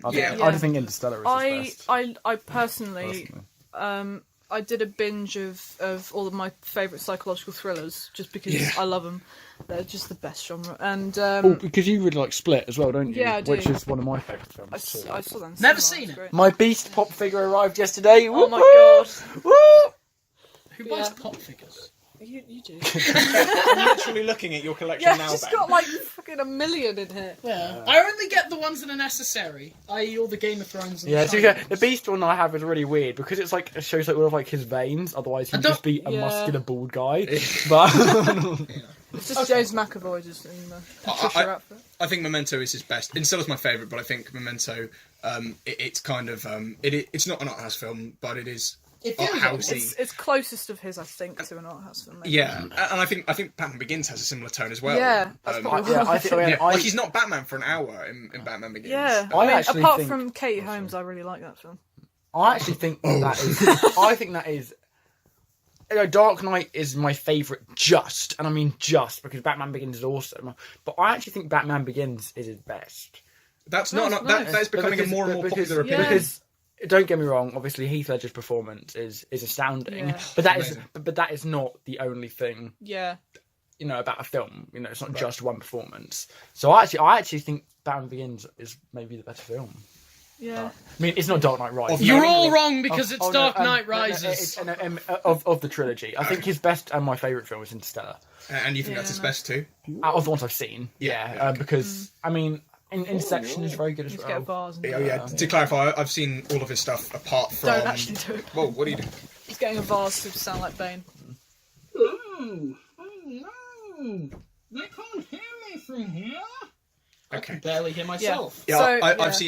I think Interstellar is his best. I personally, I did a binge of all of my favourite psychological thrillers just because I love them. They're just the best genre. And because you really like Split as well, don't you? Yeah, I do. Which is one of my favourite films. I saw them. Never seen it. Great. My Beast pop figure arrived yesterday. Oh my god! Woo! Who buys pop figures? You do. I'm literally looking at your collection Yeah, now, she's Ben. got like fucking 1 million in here. Yeah. I only get the ones that are necessary, i.e. all the Game of Thrones and Yeah, the so Shining the ones. Beast one I have is really weird because it's like it shows like all of like his veins. Otherwise, he'd just be a muscular bald guy. But It's just James McAvoy just in the Patricia outfit. I think Memento is his best. Interstellar's my favourite, but I think Memento, it's kind of it's not an art house film, but it is art housey. It's closest of his, I think, to an art house film. Maybe. Yeah, and I think Batman Begins has a similar tone as well. Yeah, that's probably like he's not Batman for an hour in Batman Begins. Yeah, I actually apart think- from Katie Holmes, I really like that film. I actually think that is. I think that is. Dark Knight is my favourite and I mean just because Batman Begins is awesome. But I actually think Batman Begins is his best. That's nice. that is becoming a more and more popular opinion. Because don't get me wrong, obviously Heath Ledger's performance is astounding, but that is not the only thing. Yeah. About a film. It's not just one performance. So I actually think Batman Begins is maybe the better film. Yeah. I mean, it's not Dark Knight Rises. You're all wrong because it's Dark Knight Rises. Of the trilogy. I think his best and my favourite film is Interstellar. And you think that's his best too? Out of the ones I've seen. Because, I mean, Inception is very good as well. Get bars and To clarify, I've seen all of his stuff apart from... Don't actually do it. Whoa, what are you doing? He's getting a vase to sound like Bane. Ooh. Oh no! They can't hear me from here. I can barely hear myself. Yeah, So,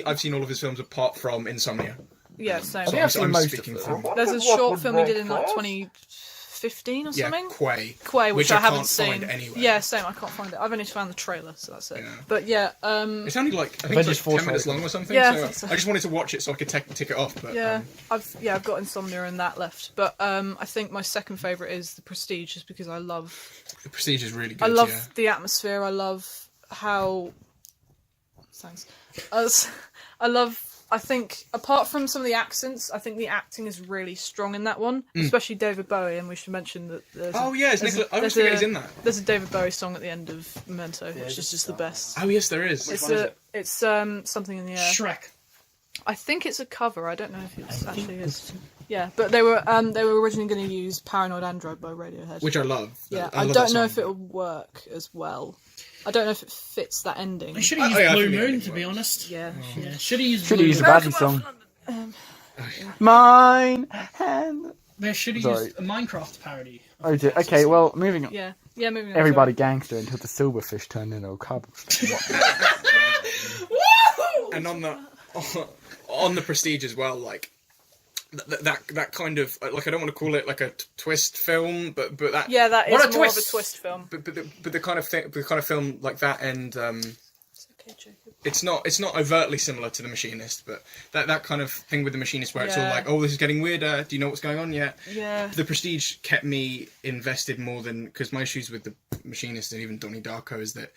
I've seen all of his films apart from Insomnia. Yeah, same. I think I've seen I'm most speaking of them. from... There's a short film he did in like 2015 or Yeah, something. Quay, which I haven't can't seen. find anywhere. Yeah, same. I can't find it. I've only found the trailer, so that's it. Yeah. But yeah, It's only like I think Avengers it's 4 like 10 minutes trailer. long or something. Yeah, I so think so. I just wanted to watch it so I could tick it off. But yeah, I've got Insomnia and that left. But I think my second favourite is The Prestige, just because I love The Prestige is really good. I love the atmosphere. I love how. Thanks. I love I think apart from some of the accents, I think the acting is really strong in that one, especially David Bowie. And we should mention that. I always forget he's in that. There's a David Bowie song at the end of Memento, which is just the best. Oh yes, there is. It's something in the air. Shrek. I think it's a cover. I don't know if it actually is. Yeah, but they were originally going to use "Paranoid Android" by Radiohead, Which I love. Yeah, I love don't that know song. if it would work as well. I don't know if it fits that ending. They should have used Blue I think Moon, it to be works. honest. Yeah. Yeah, should have used Should Blue have used a Moon. Badly song. Mine hand. They should have Sorry. used a Minecraft parody. Oh dear. Okay, well, moving on. Yeah, moving on. Everybody gangster until the silverfish turned into a cobblestone. And on the Prestige as well, like that kind of like, I don't want to call it like a twist film, but that that is What a more of a twist! twist film. but the kind of thing, the kind of film like that, and It's okay, Jacob. it's not overtly similar to The Machinist, but that kind of thing with The Machinist where it's all Yeah. like, oh, this is getting weirder. Do you know what's going on yet? Yeah. The Prestige kept me invested more than, because my issues with The Machinist and even Donnie Darko is that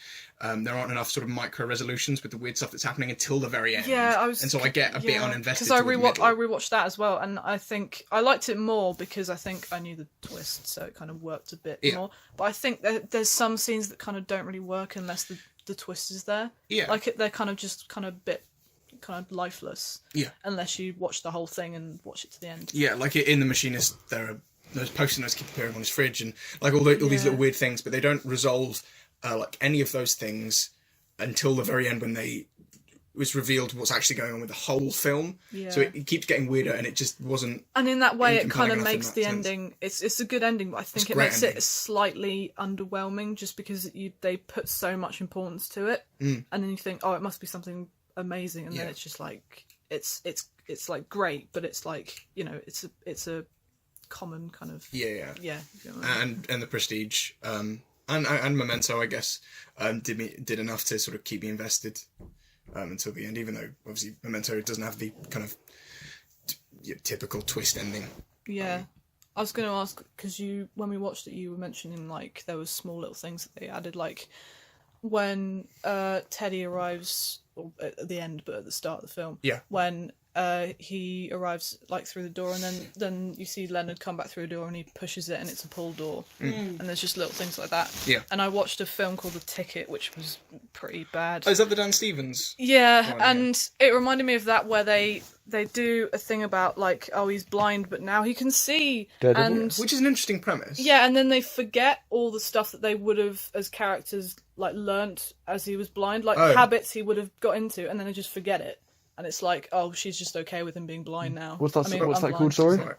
there aren't enough sort of micro resolutions with the weird stuff that's happening until the very end. and so I get a bit uninvested. Because I rewatched that as well, and I think I liked it more because I think I knew the twist, so it kind of worked a bit more. But I think there's some scenes that kind of don't really work unless the twist is there. Yeah. Like they're kind of lifeless. Yeah. Unless you watch the whole thing and watch it to the end. Yeah, like in The Machinist, there are those post-it notes keep appearing on his fridge, and like all these little weird things, but they don't resolve like any of those things until the very end when it was revealed what's actually going on with the whole film. Yeah. So it keeps getting weirder, and it just wasn't. And in that way, it compelling kind of enough in makes that the sense. ending. It's a good ending, but I think It's a it great makes ending. it slightly underwhelming, just because they put so much importance to it, and then you think, oh, it must be something amazing, and then it's just like it's like great, but it's like, you know, it's a common kind of Yeah. you know what I mean? And The Prestige, and Memento, I guess, did enough to sort of keep me invested until the end, even though obviously Memento doesn't have the kind of typical twist ending. Yeah. I was going to ask, because when we watched it, you were mentioning like there was small little things that they added, like when Teddy arrives, or at the end, but at the start of the film. Yeah. When he arrives like through the door, and then you see Leonard come back through a door, and he pushes it, and it's a pull door, and there's just little things like that. Yeah. And I watched a film called The Ticket, which was pretty bad. Oh, is that the Dan Stevens? Yeah, one, and it reminded me of that where they do a thing about like, oh, he's blind, but now he can see, Daredevil. and Which is an interesting premise. yeah, and then they forget all the stuff that they would have as characters like learnt as he was blind, like habits he would have got into, and then they just forget it, and it's like, oh, she's just okay with him being blind now. What's that? I mean, What's I'm that called? blind. Sorry. Sorry.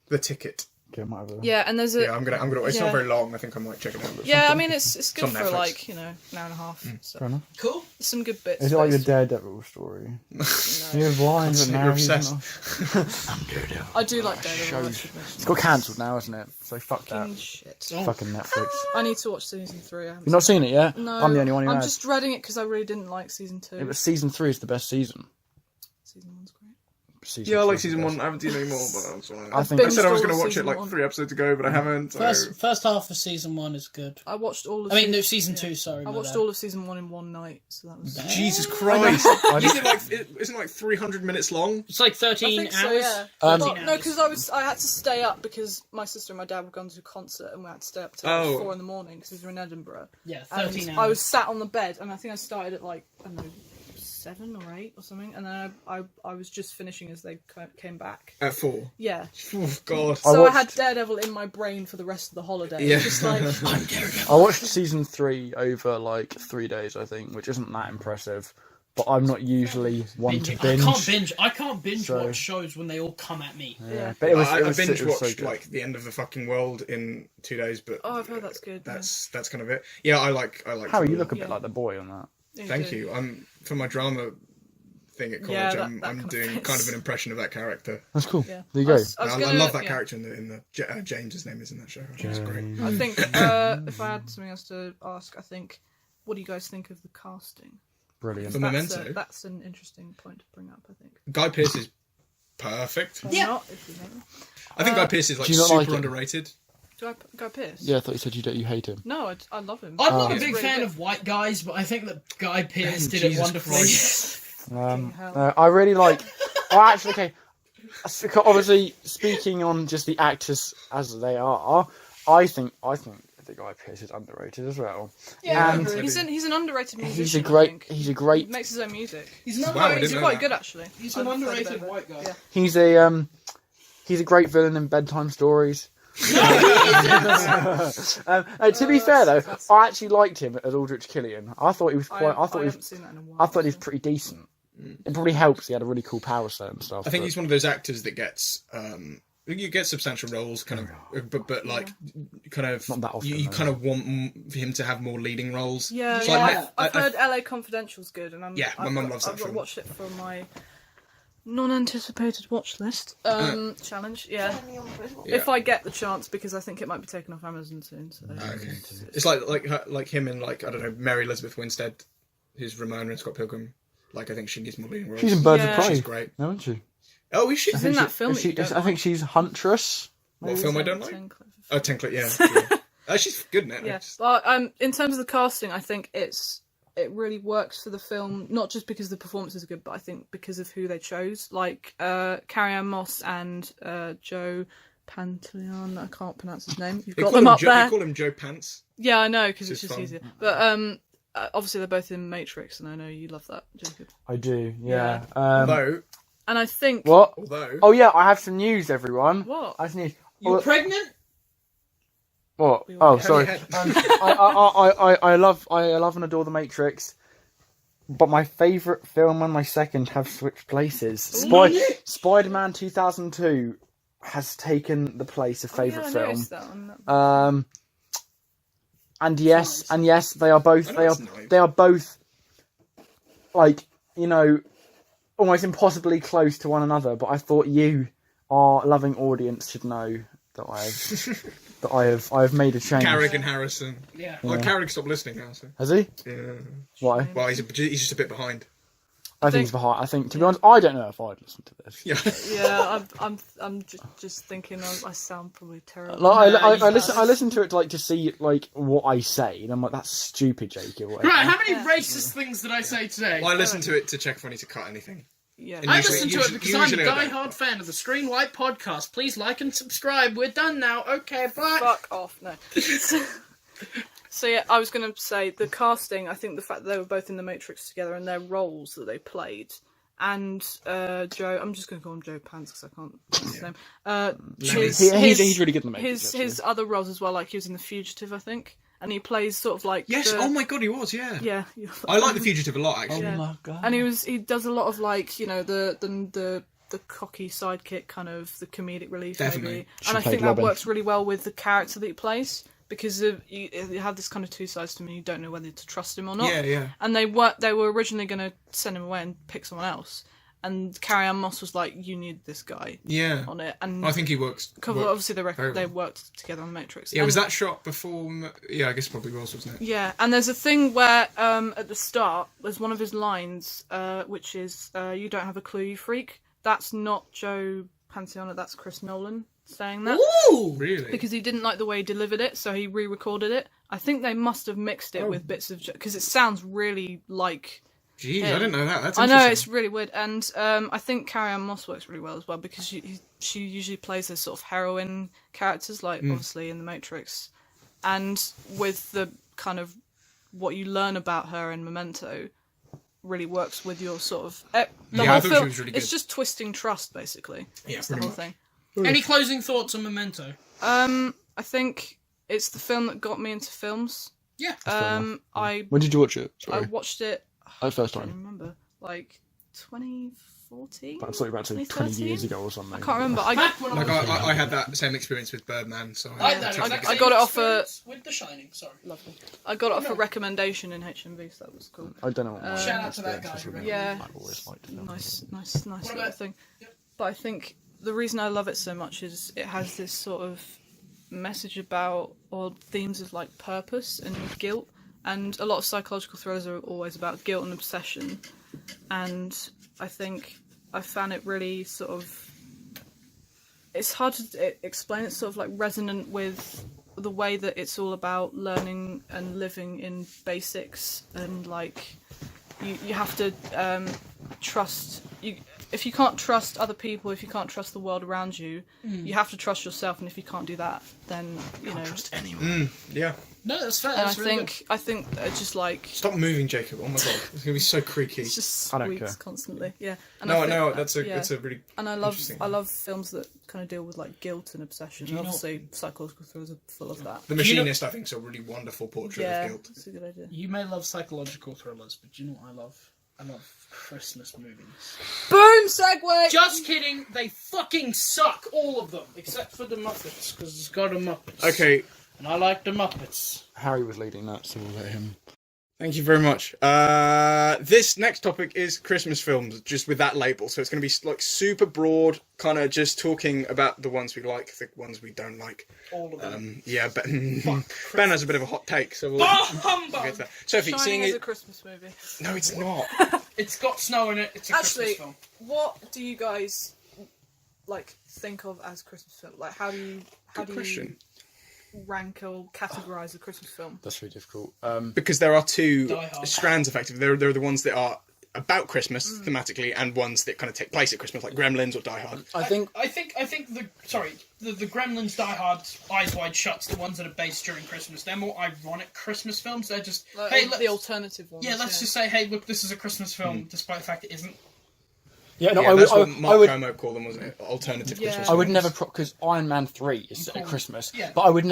The Ticket. Okay, I might have a... Yeah, and there's a Yeah, I'm gonna. It's Yeah. not very long. I think I might check it out. yeah. I mean, it's good on for Netflix. like, you know, an hour and a half. So Fair enough. Cool. some good bits. Is it like but the Daredevil story? no. You're blind, but now You're he's obsessed. not. I'm Daredevil. I do like Daredevil. I shows. should mention It's got cancelled now, isn't it? So fuck that. fucking shit. Oh. Fucking Netflix. I need to watch season 3. I haven't You've not seen it yet? No, I'm the only one who I'm has. just dreading it because I really didn't like season 2. Yeah, but season 3 is the best season. Season 1's great. Season Yeah, I 3 like is the season best. 1. I haven't seen it anymore, but that's fine. I think- I said I was Binged going to all watch it season like 1. 3 episodes ago, but I haven't. So. First half of season 1 is good. I watched all of. I mean, no, season 2. Sorry, I my watched bad. all of season 1 in one night, so that was. Jesus Christ! Isn't it like 300 minutes long? It's like I 13 think hours. so, yeah. 13 Well, no, hours. because I had to stay up because my sister and my dad were going to a concert, and we had to stay up till Oh. 4 in the morning because we were in Edinburgh. Yeah, And 13 hours. I was sat on the bed, and I think I started at like, I don't know, 7 or 8 or something, and then I was just finishing as they came back. At 4. Yeah. Oh God. So I watched- had Daredevil in my brain for the rest of the holiday. Yeah. Just like, I watched season 3 over like 3 days, I think, which isn't that impressive. But I'm not usually one to binge. I can't binge So- watch shows when they all come at me. Yeah, but it was. I It was binge it was so watched good. like the end of the fucking world in 2 days, but oh, I've heard that's good. that's kind of it. Yeah, I like. Harry, you look a Yeah. bit like the boy on that. yeah. Thank you. I'm for my drama thing at college. Yeah, that I'm kind of doing fits. kind of an impression of that character. That's cool. Yeah. There you go. I was I gonna- love that yeah. character in the James. His name is in that show. It's great. I think if I had something else to ask, I think, what do you guys think of the casting? Brilliant. For Memento, That's an interesting point to bring up, I think. Guy Pearce is perfect. Or Yeah. not, if you know. I think Guy Pearce is like do you not super like him? underrated. Do I Guy Pearce? Yeah, I thought you said you hate him. No, I love him. I'm not a He's big really fan good. of white guys, but I think that Guy Pearce Ben, did Jesus it wonderfully. Christ. I really like. Oh, actually, okay. Obviously, speaking on just the actors as they are, I think the guy Pearce is underrated as well. Yeah, And he's an underrated musician. he's a great. I think. He's a great. He makes his own music. He's not. Wow, I He's didn't know quite that. good actually. He's an I've heard underrated about it. white guy. Yeah. He's a great villain in bedtime stories. No, he isn't. To be fair though, I actually liked him as Aldrich Killian. I thought he was quite. I thought he haven't was. seen that in a while. I thought he was pretty decent. It probably helps. He had a really cool power set and stuff. I think but- he's one of those actors that gets you get substantial roles, kind of, but like kind of Not that often, you though. kind of want him to have more leading roles. Yeah, It's yeah. like I've heard LA Confidential's good, and Yeah, my mum loves that I've film. watched it for my non-anticipated watch list challenge. Yeah, if I get the chance, because I think it might be taken off Amazon soon. So. Okay. It's like him and like I don't know Mary Elizabeth Winstead, who's Ramona in Scott Pilgrim. Like I think she gets more leading roles. She's in Birds Yeah. of Prey. She's great. No, isn't she? Oh, is she? She's in that film. Is she- I think she's Huntress. What film I don't like? Oh, Tinkler, yeah. She's good in it. Yeah, but in terms of the casting, I think it really works for the film, not just because the performances are good, but I think because of who they chose, like Carrie-Anne Moss and Joe Pantoliano. I can't pronounce his name. You've got them up there. They call him Joe Pants. Yeah, I know, because it's Which is just fun. easier. But obviously they're both in Matrix, and I know you love that, Jacob. I do. Yeah. Although, And I think What? although, Oh yeah, I have some news, everyone. What? I have some news. You Well, pregnant? what? We Oh, all- sorry. Head. I love and adore the Matrix, but my favourite film and my second have switched places. Spider-Man 2002 has taken the place of favourite Oh, I film. noticed that on that. And yes, they are both. I know They are. it's nice. They are both. Like, you know, almost impossibly close to one another. But I thought you, our loving audience, should know that I have made a change. Carrick and Harrison. Yeah. Well, Carrick stopped listening now, so Has he? yeah. Why? Well, he's just a bit behind. I think he's behind. I think, to be honest, I don't know if I'd listen to this. Yeah. Yeah, I'm just thinking I sound probably terrible. Like, No, I you- listen to it to see like what I say, and I'm like, that's stupid, Jake. Or whatever. Right, how many racist things did I say today? Well, I listen to it to check if I need to cut anything. Yeah. And I usually- listen to it because I'm a usually I don't. die-hard fan of the ScreenWipe podcast. Please like and subscribe. We're done now. Okay, bye. Fuck off, no. So yeah, I was going to say the casting. I think the fact that they were both in the Matrix together and their roles that they played, and Joe. I'm just going to call him Joe Pants because I can't pronounce his name. He's really good in the Matrix. His other roles as well. Like he was in The Fugitive, I think, and he plays sort of like Yes. the- Oh my god, he was. Yeah. yeah. I like The Fugitive a lot, actually. Yeah. my god! And he does a lot of like, you know, the cocky sidekick kind of the comedic relief Definitely. maybe. She And I played think that Robin. works really well with the character that he plays because you have this kind of two sides to him and you don't know whether to trust him or not. Yeah, yeah. And they were originally going to send him away and pick someone else. And Carrie-Anne Moss was like, you need this guy Yeah. on it. And I think he works. obviously very well. they worked together on Matrix. Yeah, And- was that shot before? Yeah, I guess it probably was, wasn't it? Yeah, and there's a thing where at the start there's one of his lines, which is "You don't have a clue, you freak." That's not Joe Pantoliano. That's Chris Nolan saying that Ooh! Really? because he didn't like the way he delivered it, so he re-recorded it. I think they must have mixed it with bits of because it sounds really like. Jeez, I didn't know that. That's I interesting. know it's really weird, and I think Carrie-Anne Moss works really well as well because she usually plays those sort of heroine characters, like obviously in The Matrix, and with the kind of what you learn about her in Memento, really works with your sort of the Yeah, I whole thought she film. was really It's good. just twisting trust, basically. Yeah, That's the pretty whole much. thing. Any closing thoughts on Memento? I think it's the film that got me into films. Yeah. I When did you watch it? I watched it. First I don't time. remember, like 2014. I thought you were about to say 20 years ago or something. I can't remember. I Back when Like I was I had that same experience with Birdman, so I had that totally exact get it. I got it off experience with The Shining. Sorry. Lovely. I got it off a recommendation in HMV, so that was cool. I don't know what my Shout out to that experience guy has who been. Yeah. I've always liked it. Nice little about- thing. But I think the reason I love it so much is it has this sort of message about or themes of like purpose and guilt, and a lot of psychological thrillers are always about guilt and obsession, and I think I found it really sort of, it's hard to explain, it's sort of like resonant with the way that it's all about learning and living in basics and like you have to trust. If you can't trust other people, if you can't trust the world around you, you have to trust yourself. And if you can't do that, then you know. Trust anyone. Yeah. No, that's fair. And That's really I think it's just like Stop moving, Jacob. Oh my god, it's gonna be so creaky. it's just I don't squeaks care. constantly. Yeah. And No, I think no, that- it's a really. And I interesting love films that kind of deal with like guilt and obsession. And obviously, psychological thrillers are full of that. The Machinist, I think, is a really wonderful portrait Yeah, of guilt. it's a good idea. You may love psychological thrillers, but do you know what I love? I love Christmas movies. Boom! Segue. Just kidding. They fucking suck, all of them, except for the Muppets, because it's got a Muppets. Okay, And I like the Muppets. Harry was leading that, so we'll let him. thank you very much. This next topic is Christmas films, just with that label. So it's going to be like super broad, kind of just talking about the ones we like, the ones we don't like. All of them. Yeah, Ben has a bit of a hot take, so we'll Bah, get humbug! to that. Sophie, Shining seeing is it. a Christmas movie. No, it's not. It's got snow in it. It's a Actually, Christmas film. what do you guys like think of as Christmas film? Like, how do you Question. rank or categorize a Christmas film? That's really difficult. Because there are two Die Hard. strands, effectively. There are the ones that are about Christmas thematically, and ones that kind of take place at Christmas, like Gremlins or Die Hard. I think I think the Gremlins, Die Hard, Eyes Wide Shut's the ones that are based during Christmas. They're more ironic Christmas films. They're just Like, hey, the alternative ones. yeah, let's just say, hey, look, this is a Christmas film, despite the fact it isn't. yeah, no, Yeah, I would. that's what I Mark would. Como called them, wasn't it? Alternative Yeah. Christmas I would films. never because Iron Man 3 is set at Christmas, Yeah. but I would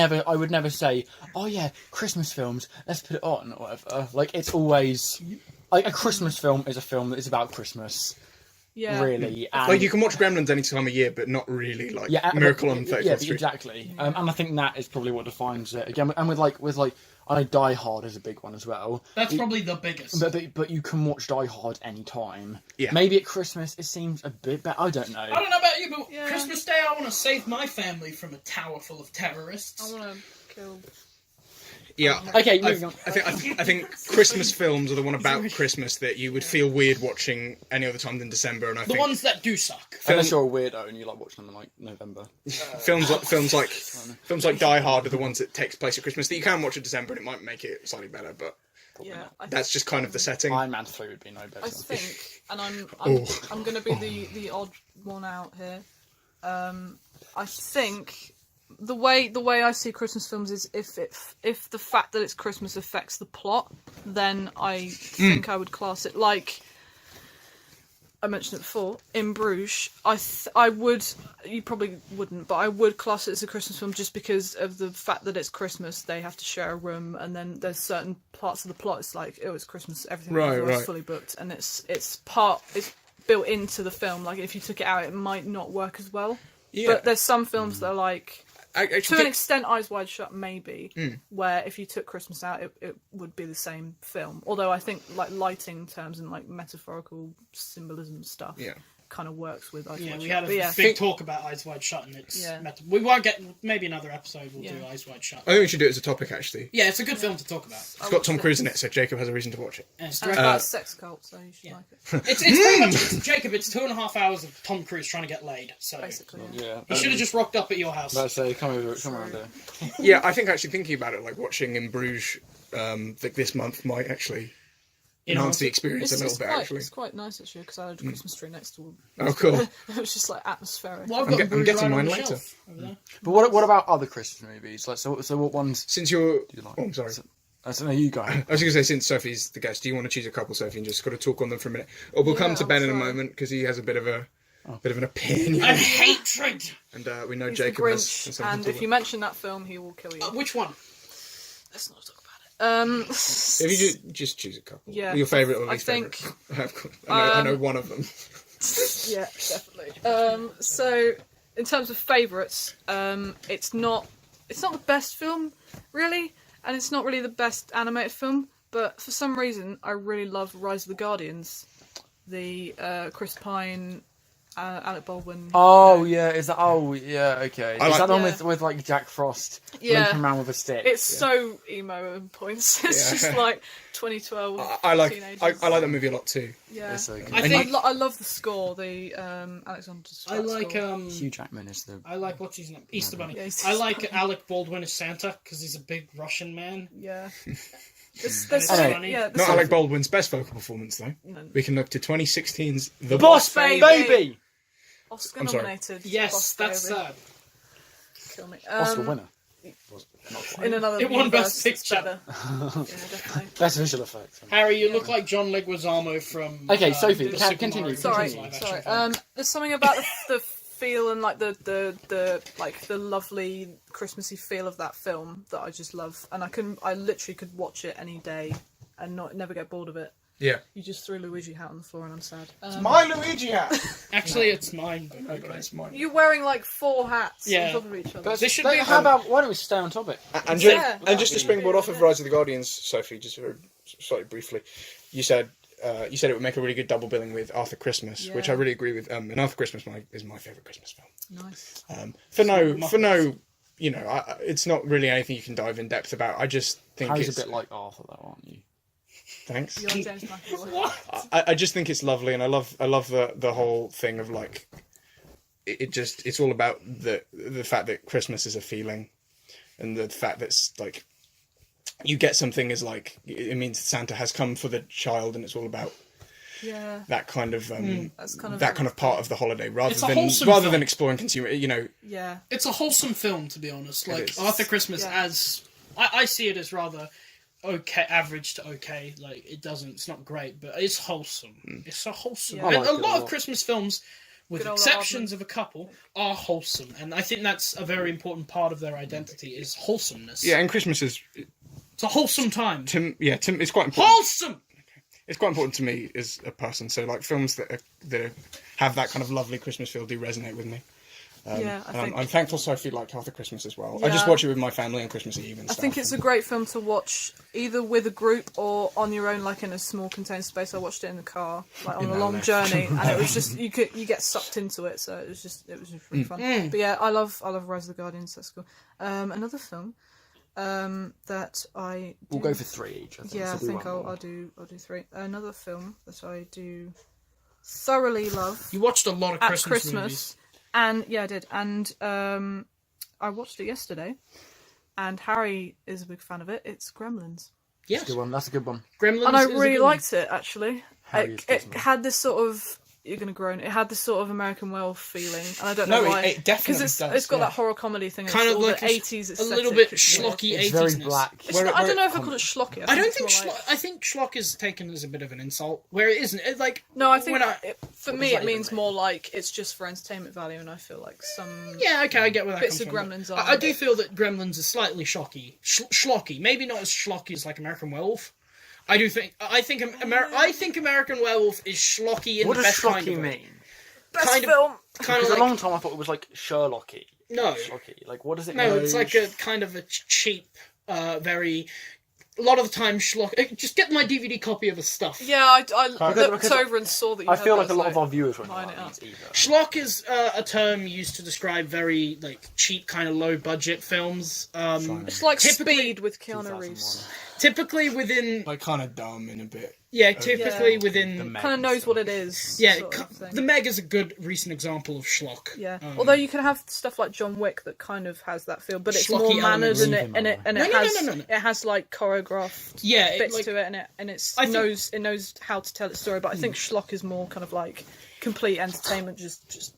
never say, oh yeah, Christmas films, let's put it on or whatever. Like it's always like a Christmas film is a film that is about Christmas, Yeah. really. And, Like you can watch Gremlins any time of year, but not really like yeah, Miracle on yeah, 34th Street. exactly. And I think that is probably what defines it again. And with like I know Die Hard is a big one as well. That's probably the biggest. But you can watch Die Hard any time. Yeah. Maybe at Christmas it seems a bit better. I don't know. I don't know about you, but Yeah. Christmas Day, I want to save my family from a tower full of terrorists. I want to kill. Yeah. Okay, moving on. I think Christmas films are the one about Christmas that you would feel weird watching any other time than December, and I The think ones that do suck. Unless you're a weirdo and you like watching them in like November. films like Die Hard are the ones that takes place at Christmas that you can watch in December, and it might make it slightly better, but Yeah. that's just kind of the setting. Iron Man 3 would be no better. I think, and I'm Oh. I'm going to be the odd one out here. I think the way I see Christmas films is if the fact that it's Christmas affects the plot, then I think I would class it like I mentioned it before in Bruges. I would, you probably wouldn't, but I would class it as a Christmas film just because of the fact that it's Christmas. They have to share a room, and then there's certain parts of the plot. It's like, oh, it's Christmas, everything is fully booked, and it's built into the film. Like if you took it out, it might not work as well. Yeah. But there's some films that are like, I to actually an think, extent, Eyes Wide Shut maybe, where if you took Christmas out, it would be the same film. Although I think like lighting terms and like metaphorical symbolism stuff Yeah. kind of works with Eyes Yeah, Wide we Shut. had But a yeah, big talk about Eyes Wide Shut, and it's Yeah. we won't get maybe another episode. We'll do Yeah. Eyes Wide Shut. I think we should do it as a topic actually. Yeah, it's a good film to talk about. It's got Tom Cruise in it, so Jacob has a reason to watch it. And it's and it's directed. about a sex cult, so you should like it. It's pretty much Jacob. It's 2.5 hours of Tom Cruise trying to get laid. So Basically, Yeah. he should have just rocked up at your house. Let's say, come around there. Yeah, I think actually thinking about it, like watching in Bruges, like this month might actually enhance the experience a little bit. Actually, it's quite nice actually because I had a Christmas tree next to. oh cool. Mm. It was just like atmospheric. Well, I've got I'm Bruges getting right on mine the later. shelf over there. But what about other Christmas movies? Like so what ones Since you're, do you like? oh, I'm sorry. I don't know, you go. I was going to say, since Sophie's the guest, do you want to choose a couple, Sophie, and just got to talk on them for a minute? Or we'll come to I'll Ben in a try. moment because he has a bit of an opinion, And hatred. and we know He's Jacob the has Grinch, something and to if you mention that film, he will kill you. Which one? Let's not talk about it. If you just choose a couple, Yeah, your favourite or I least think, favourite. I know one of them. yeah, definitely. So in terms of favourites, it's not the best film really, and it's not really the best animated film. But for some reason, I really love Rise of the Guardians, the Chris Pine, Alec Baldwin. Oh yeah, is that? Oh yeah, okay. I Is like- that the one Yeah. with like Jack Frost Yeah. limping around with a stick? It's so emo in points. It's Yeah. just like 2012. I like teenagers. I like that movie a lot too. Yeah. It's so good. I And think- I love the score. The Alexander. I like score. Hugh Jackman is the. I like what's his name? Easter Bunny. Yeah, he's I Easter like Bunny. Alec Baldwin as Santa because he's a big Russian man. Yeah. There's Anyway, something, yeah, there's Not something- Alec Baldwin's best vocal performance though. We can look to 2016's The Boss Baby. Baby. Oscar I'm sorry. nominated. Yes, Boss that's Baby. sad. Kill me. Oscar winner. In another It won universe, Best it's Picture. better. Yeah, definitely. Best visual effects. Harry, you look like John Leguizamo from. Okay, Sophie, the can- Super continue, Mario Sorry, continue. live action sorry. film. There's something about the feel and like the like the lovely Christmassy feel of that film that I just love, and I literally could watch it any day and never get bored of it. Yeah. You just threw Luigi hat on the floor and I'm sad. My Luigi hat. Actually, it's mine. But Okay, it's mine. You're wearing like 4 hats Yeah. on top of each other. This should be. How about, why don't we stay on topic? And, Yeah. and just to springboard off of Rise of the Guardians, Sophie, just very slightly briefly, you said it would make a really good double billing with Arthur Christmas, which I really agree with. And Arthur Christmas is my favourite Christmas film. Nice. You know, it's not really anything you can dive in depth about. I just think Harry's it's a bit like Arthur, though, aren't you? Thanks. You're James McAvoy. I just think it's lovely, and I love the whole thing of like it's all about the fact that Christmas is a feeling, and the fact that like you get something as like it means Santa has come for the child, and it's all about Yeah. that kind of That's kind of that kind of part of the holiday rather It's a than wholesome film. exploring consumer. You know, Yeah. It's a wholesome film, to be honest. Like is. Arthur Christmas, Yeah. as I see it as rather okay, average to okay. Like it's not great, but it's wholesome. It's a wholesome. Yeah. I And like a it a lot of lot. Christmas films, with Good old exceptions of a couple, are wholesome, and I think that's a very important part of their identity is wholesomeness. yeah, and Christmas is It's a wholesome time. it's quite important. Wholesome. It's quite important to me as a person. So like films that have that kind of lovely Christmas feel do resonate with me. Yeah, I And think I'm thankful Sophie liked Arthur Christmas as well. I Yeah. just watch it with my family on Christmas Eve and I stuff. think it's a great film to watch either with a group or on your own, like in a small contained space. I watched it in the car, like on a long journey, and it was just you get sucked into it. So it was just really fun. But yeah, I love Rise of the Guardians. That's cool. Another film that I We'll go for 3 each, I think. yeah, I so we think won't I'll do 3. Another film that I do thoroughly love You watched a lot of at Christmas, Christmas. movies. And yeah, I did. And I watched it yesterday, and Harry is a big fan of it. It's Gremlins, Yes, Good one. That's a good one. Gremlins. and I is a really good one. liked it actually. Harry is It Disney. had this sort of you're gonna groan. It had this sort of American Werewolf feeling, and I don't No, know why. it definitely because does, it's got yeah. that horror comedy thing. Kind it's of all like the 80s a little aesthetic, bit it's weird. schlocky It's 80s. very black. It's not, I don't know if I call it schlocky. I don't think it's more I think schlock is taken as a bit of an insult, where it isn't. It, like No, I think when for what me does that it means even more like it's just for entertainment value, and I feel like some Yeah, okay, I get where that bits comes of from. Gremlins but are I a do bit- feel that Gremlins is slightly schlocky. Maybe not as schlocky as like American Werewolf. I think American Werewolf is schlocky in What the does best kind schlocky of way. mean? best kind of- film. Kind Because of a like long time I thought it was like Sherlocky. no, Schlocky. Like, what does it no, mean? it's like a kind of a cheap, very. A lot of the time, schlock. Just get my DVD copy of the stuff. Yeah, I looked because over and saw that. You I had feel that, like a lot of our viewers won't know line what it it up. means either. Schlock is a term used to describe very like cheap, kind of low budget films. It's like Typically- Speed with Keanu 2001. Reeves. Typically within, like kind of dumb in a bit. typically Yeah. within. Kind of knows what it is. Yeah, sort of thing. the Meg is a good recent example of schlock. Yeah, although you can have stuff like John Wick that kind of has that feel, but it's more Schlocky mannered elements. and it No. it has like choreographed Yeah, bits like, to it, and it I think- knows how to tell its story. But I think schlock is more kind of like complete entertainment, just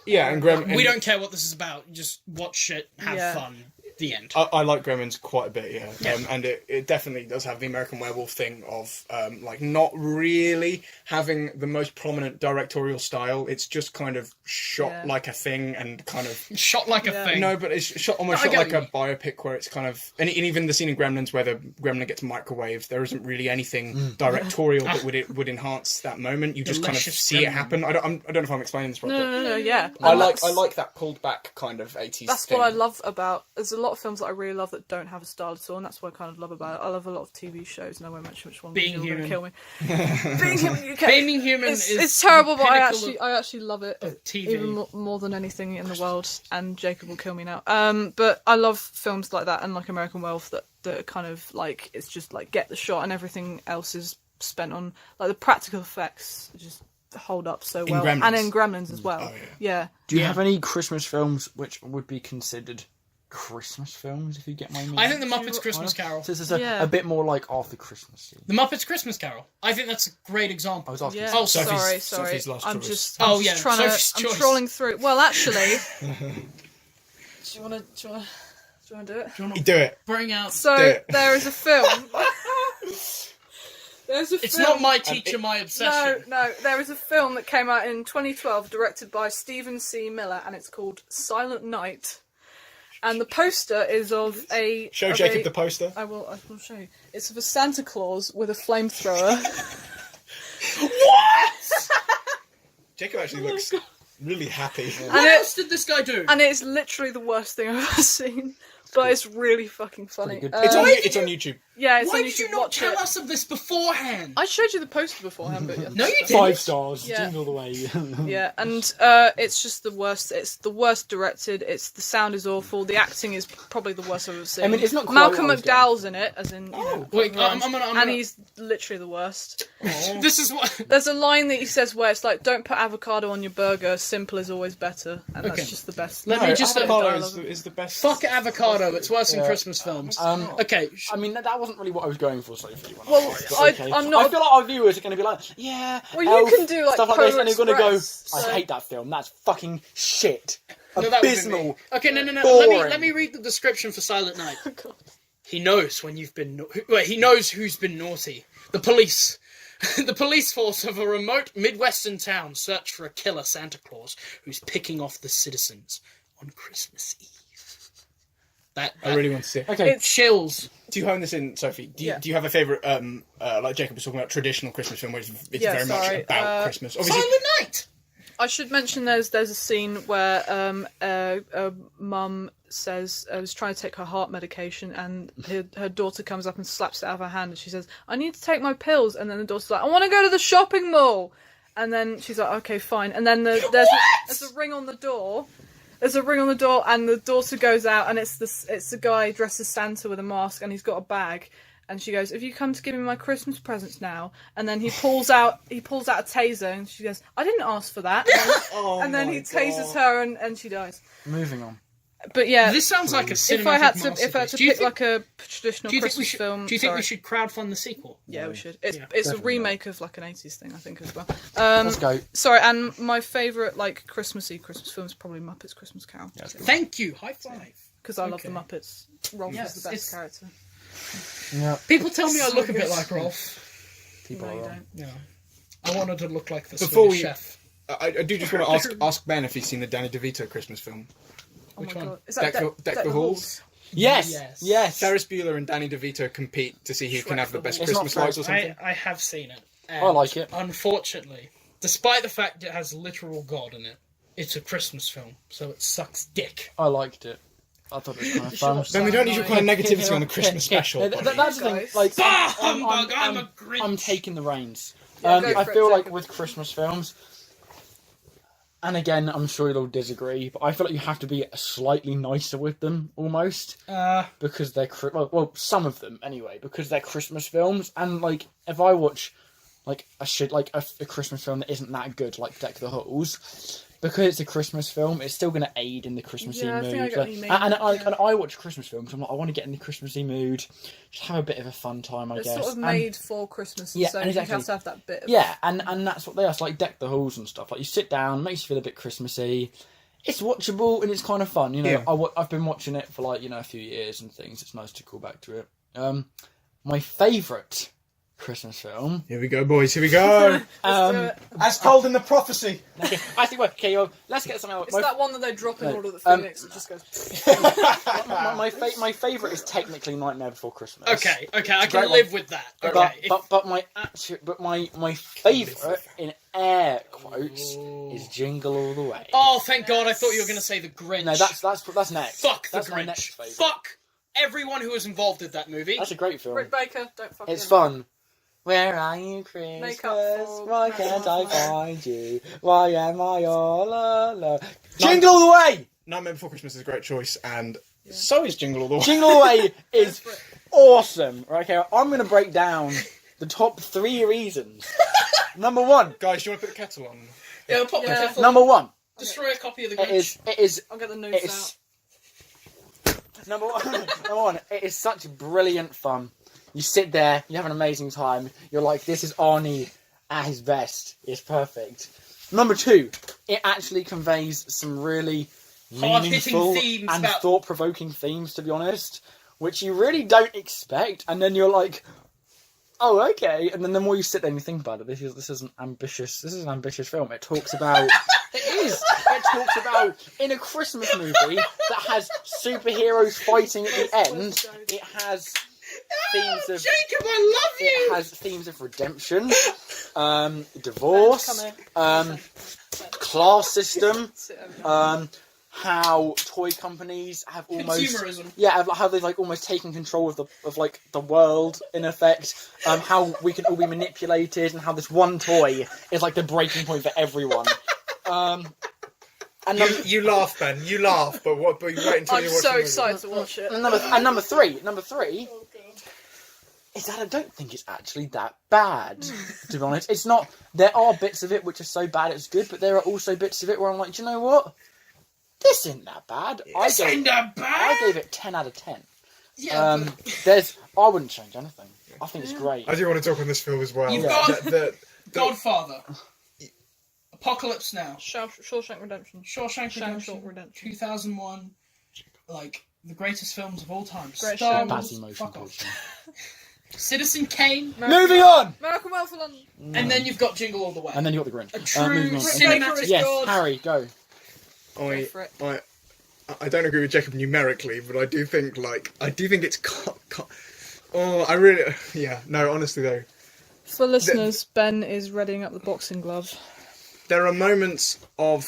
Yeah, and we don't care what this is about. Just watch it, have Yeah. fun. The end. I like Gremlins quite a bit, yeah. And it definitely does have the American Werewolf thing of like not really having the most prominent directorial style. It's just kind of shot Yeah. like a thing and kind of Shot like a Yeah. thing. no, but it's shot almost No, I shot like get a biopic where it's kind of and even the scene in Gremlins where the gremlin gets microwaved. There isn't really anything directorial that would enhance that moment. You just kind of Delicious see it gremlin. happen. I don't know if I'm explaining this right. but no, yeah. I And like that's- that pulled back kind of 80s. That's thing. what I love about. There's a lot of films that I really love that don't have a style at all, and that's what I kind of love about it. I love a lot of TV shows, and I won't mention which one. Being because you're gonna Human. kill me. Being Human UK. Being Human It's, is it's terrible, the but pinnacle I actually love it of TV. even more than anything in the world. And Jacob will kill me now. But I love films like that and like American Werewolf that are kind of like it's just like get the shot and everything else is spent on like the practical effects just hold up so well, Gremlins. and in Gremlins as well. Oh, yeah. Yeah. Do you Yeah. have any Christmas films which would be considered Christmas films, if you get my meaning. I think The Muppets Christmas Carol. So it's Yeah. a bit more like after Christmas. The Muppets Christmas Carol. I think that's a great example. I was asking. Yeah. Oh, sorry. Sophie's last I'm choice. just. Oh, I'm yeah, just trying Sophie's to. I'm choice. trolling through. Well, actually. Do you want to do it? You do it. Bring out. So Do it. there is a film. There's a It's film. not My Teacher, My Obsession. No. There is a film that came out in 2012, directed by Stephen C. Miller, and it's called Silent Night. And the poster is of a. Show of Jacob a- the poster. I will show you. It's of a Santa Claus with a flamethrower. Jacob actually looks really happy. What else did this guy do? And it's literally the worst thing I've ever seen. But it's really fucking funny. pretty good. It's on YouTube. Yeah, it's Why on did you YouTube. not Watch tell it. us of this beforehand? I showed you the poster beforehand, but yeah. No, you didn't. 5 stars. Yeah. Jingle all the way. Yeah, and it's just the worst. It's the worst directed. The sound is awful. The acting is probably the worst I've ever seen. I mean, it's not quite Malcolm what I was McDowell's in it, as in. Wait, I'm gonna. and he's literally the worst. This is what. There's a line that he says where it's like, "Don't put avocado on your burger. Simple is always better," and Okay. that's just the best. Let me just. Avocado is the best. Fuck avocado. It's worse than Christmas films. Okay. I mean, that wasn't really what I was going for, Sophie. Well, I'm not. I feel like our viewers are going to be like, yeah. Well, you Elf, can do, like, stuff like this, and they're Polar going to go, Express, I so- hate that film. That's fucking shit. No, that would be me. Abysmal. Okay, no. Boring. Let me read the description for Silent Night. Oh, God. He knows when you've been. He knows who's been naughty. The police. The police force of a remote Midwestern town search for a killer Santa Claus who's picking off the citizens on Christmas Eve. That I really want to see it. Okay. chills. Do you hone this in, Sophie? Do you have a favourite, like Jacob was talking about, traditional Christmas film where it's Yeah, very sorry, much about Christmas? Obviously, Silent Night. I should mention there's a scene where a mum says was trying to take her heart medication, and her daughter comes up and slaps it out of her hand, and she says, "I need to take my pills," and then the daughter's like, "I want to go to the shopping mall," and then she's like, "Okay, fine," and then there's a ring on the door. There's a ring on the door, and the daughter goes out, and it's the guy dressed as Santa with a mask, and he's got a bag. And she goes, "Have you come to give me my Christmas presents now?" And then he pulls out a taser, and she goes, "I didn't ask for that." And then he tases her, and she dies. Moving on. But yeah, This sounds like a cinematic if I had to masterpiece. Do pick like a traditional do you think Christmas film, Do you think sorry. we should crowdfund the sequel? Yeah, we should. It's a definitely remake of like an 80s thing, I think, as well. Let's go. Sorry, and my favourite like Christmassy Christmas film is probably Muppets Christmas Carol. Thank you. High five. Because I love Okay. the Muppets. Rolf Yes, is the best it's- character. Yeah. People tell me I look a bit like Rolf. People No, are you wrong. don't. Yeah. I wanted to look like the Before Swedish we- chef. I do just want to ask Ben if he's seen the Danny DeVito Christmas film. Oh Which my one? god. Is that Deck the Halls? Yes. Yes. Ferris Bueller and Danny DeVito compete to see who can have the best It's not Christmas lights or Ferris- something. I have seen it. I like it. Unfortunately, despite the fact it has literal God in it, it's a Christmas film, so it sucks dick. I liked it. I thought it was kind of should fun. watch Ben, we don't need your kind of negativity on the Christmas Yeah, special. buddy. that's the thing. Guys. Like, Bah, humbug, I'm a Grinch. I'm taking the reins. Yeah, go I for it, feel like Jacob. with Christmas films, and again, I'm sure you'll disagree, but I feel like you have to be slightly nicer with them, almost, because they're well, some of them anyway, because they're Christmas films. And like, if I watch like a Christmas film that isn't that good, like Deck the Halls, because it's a Christmas film, it's still going to aid in the Christmassy Yeah, I mood. think I get what you mean. And I watch Christmas films. I'm like, I want to get in the Christmassy mood, just have a bit of a fun time, I It's guess. sort of And- made for Christmas, and Yeah, so and you exactly. have to have that bit of... yeah, and that's what they are. It's like Deck the Halls and stuff. Like, you sit down, makes you feel a bit Christmassy. It's watchable and it's kind of fun. You know, Yeah. I've been watching it for like, a few years and things. It's nice to call back to it. My favourite Christmas film. Here we go, boys. Here we go. Let's do it. As told in the prophecy. Okay, I think. Okay, well, let's get something. It's that one that they drop in No, Order of the Phoenix. It just goes... My favourite is technically Nightmare Before Christmas. Okay, I great can one. live with that. Okay, But my favourite in air quotes is Jingle All the Way. oh, thank God! I thought you were going to say the Grinch. No, that's next. Fuck the That's my next Grinch. favourite. Fuck everyone who was involved in that movie. That's a great film. Rick Baker, don't fuck It's him. fun. Where are you, Christmas? Make up for- Why can't I find you? Why am I all alone? Jingle All the Way! Nightmare Before Christmas is a great choice, and so is Jingle All the Way. Jingle All the Way is awesome. Right, okay, I'm going to break down the top 3 reasons. Number 1. Guys, do you want to put the kettle on? Yeah, pop the kettle. Number 1. Destroy a copy of the It Grinch. is I'll get the noose it's Number one, it is such brilliant fun. You sit there, you have an amazing time. You're like, this is Arnie at his best. It's perfect. Number 2, it actually conveys some really meaningful themes and about... thought-provoking themes, to be honest, which you really don't expect. And then you're like, oh, okay. And then the more you sit there and you think about it, this is an ambitious film. It talks about it talks about, in a Christmas movie that has superheroes fighting at the end, it has themes of Jacob, I love you. It has themes of redemption, divorce, class system, how toy companies have almost consumerism. how they've like almost taken control of the world in effect. How we can all be manipulated, and how this one toy is like the breaking point for everyone. And you laugh, Ben. You laugh, but you wait until I'm you watch so the movie. excited to watch it. And number three is that I don't think it's actually that bad, to be honest. It's not. There are bits of it which are so bad it's good, but there are also bits of it where I'm like, do you know what? This isn't that bad. I gave it 10 out of 10. Yeah. I wouldn't change anything. I think it's great. I do want to talk on this film as well. You've got Godfather, Apocalypse Now, Shawshank Redemption. Shawshank Redemption, 2001, like the greatest films of all time. Great Star show. Wars, Bad emotion fuck off. portion. Citizen Kane, Moving on! Malcolm Well for London. and then you've got Jingle All the Way. And then you got the Grinch. A true moving on. cinematic. Yes, God. Harry, go. I don't agree with Jacob numerically, but I do think it's honestly though, For listeners, Ben is readying up the boxing glove. there are moments of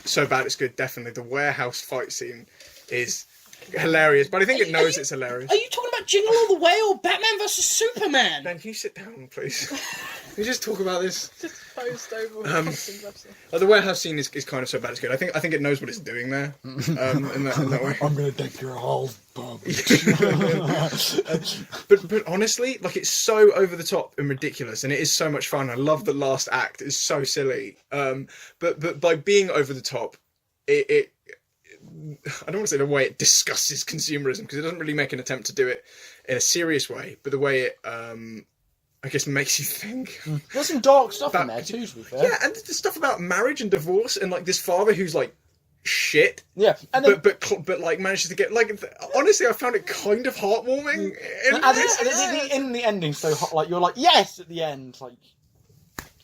so bad it's good. Definitely the warehouse fight scene is hilarious, but I think it knows it's hilarious. Are you talking about Jingle All the Way or Batman vs Superman? Ben, can you sit down, please? Can you just talk about this? Just posed over with boxing gloves. The warehouse scene is kind of so bad it's good. I think it knows what it's doing there. In that way. I'm gonna take your whole bum. But honestly, like, it's so over the top and ridiculous, and it is so much fun. I love the last act; it's so silly. But by being over the top, it I don't want to say the way it discusses consumerism, because it doesn't really make an attempt to do it in a serious way, but the way it I guess makes you think. There's some dark stuff in there too, to be fair. Yeah, and the stuff about marriage and divorce, and like this father who's like shit. Yeah, and then, but like manages to get like. Honestly, I found it kind of heartwarming. In the ending, so hot, like you're like yes at the end, like.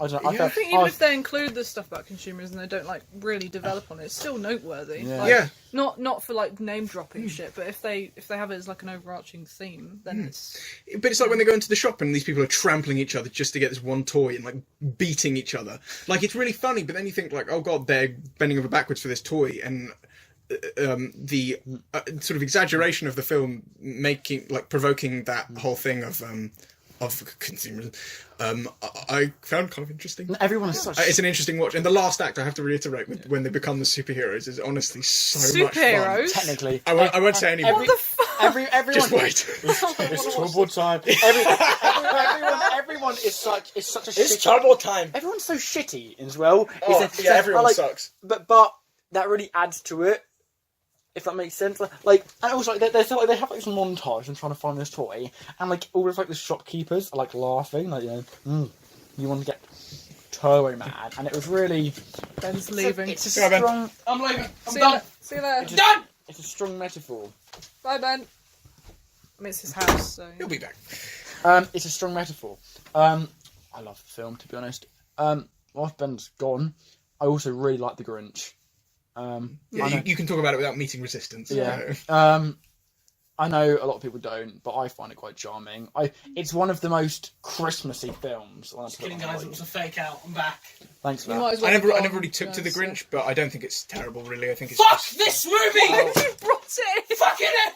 I don't know. Yeah, I think even if they include the stuff about consumers and they don't like really develop on it, it's still noteworthy. Yeah. Like, Yeah. Not for like name dropping shit, but if they have it as like an overarching theme, then it's. But it's like when they go into the shop and these people are trampling each other just to get this one toy and like beating each other. Like, it's really funny, but then you think like, oh god, they're bending over backwards for this toy, and the sort of exaggeration of the film provoking that whole thing of consumerism. I found kind of interesting. Everyone is such. It's an interesting watch, and the last act, I have to reiterate, when they become the superheroes, is honestly so much fun. Superheroes? Technically, I won't say anything. What the fuck? Everyone. Just wait. It's trouble time. Everyone is such a. It's trouble time. Everyone's so shitty as well. Everyone sucks. But that really adds to it. If that makes sense, like, and also like, they have like some montage and trying to find this toy, and like all of like the shopkeepers are like laughing, like you want to get turbo mad, and it was really. Ben's leaving. It's a strong. I'm leaving. I'm See done. you later. Done. It's a strong metaphor. Bye, Ben. I mean, it's his house, so. He'll be back. It's a strong metaphor. I love the film, to be honest. Whilst Ben's gone, I also really like the Grinch. You can talk about it without meeting resistance. Yeah. I know a lot of people don't, but I find it quite charming. It's one of the most Christmassy films. Just kidding, guys. It was a fake out. I'm back. Thanks for You that. might as well I have never gone, really took to the so- Grinch, but I don't think it's terrible. Really, I think it's Fuck just... this movie. You brought it! Fucking it.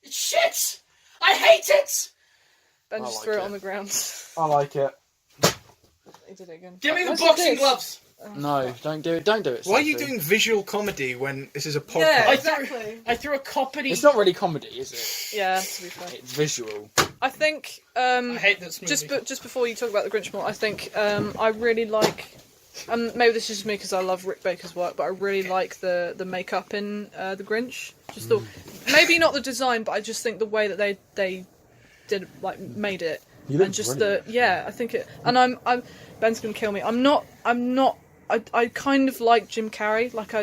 It's shit. I hate it. Ben I just like threw it it. on the ground. I like it. He did it again. Give me the What's boxing this? gloves. No, don't do it. Don't do it. Why are you Sophie. doing visual comedy when this is a podcast? Yeah, I exactly. I threw a comedy. It's not really comedy, is it? Yeah, to be fair. It's visual. I think I hate this movie. just before you talk about the Grinch more, I think I really like maybe this is just me because I love Rick Baker's work, but I really like the makeup in the Grinch. Just the maybe not the design, but I just think the way that they did made it, and just I think it. And I'm Ben's gonna kill me. I kind of like Jim Carrey. Like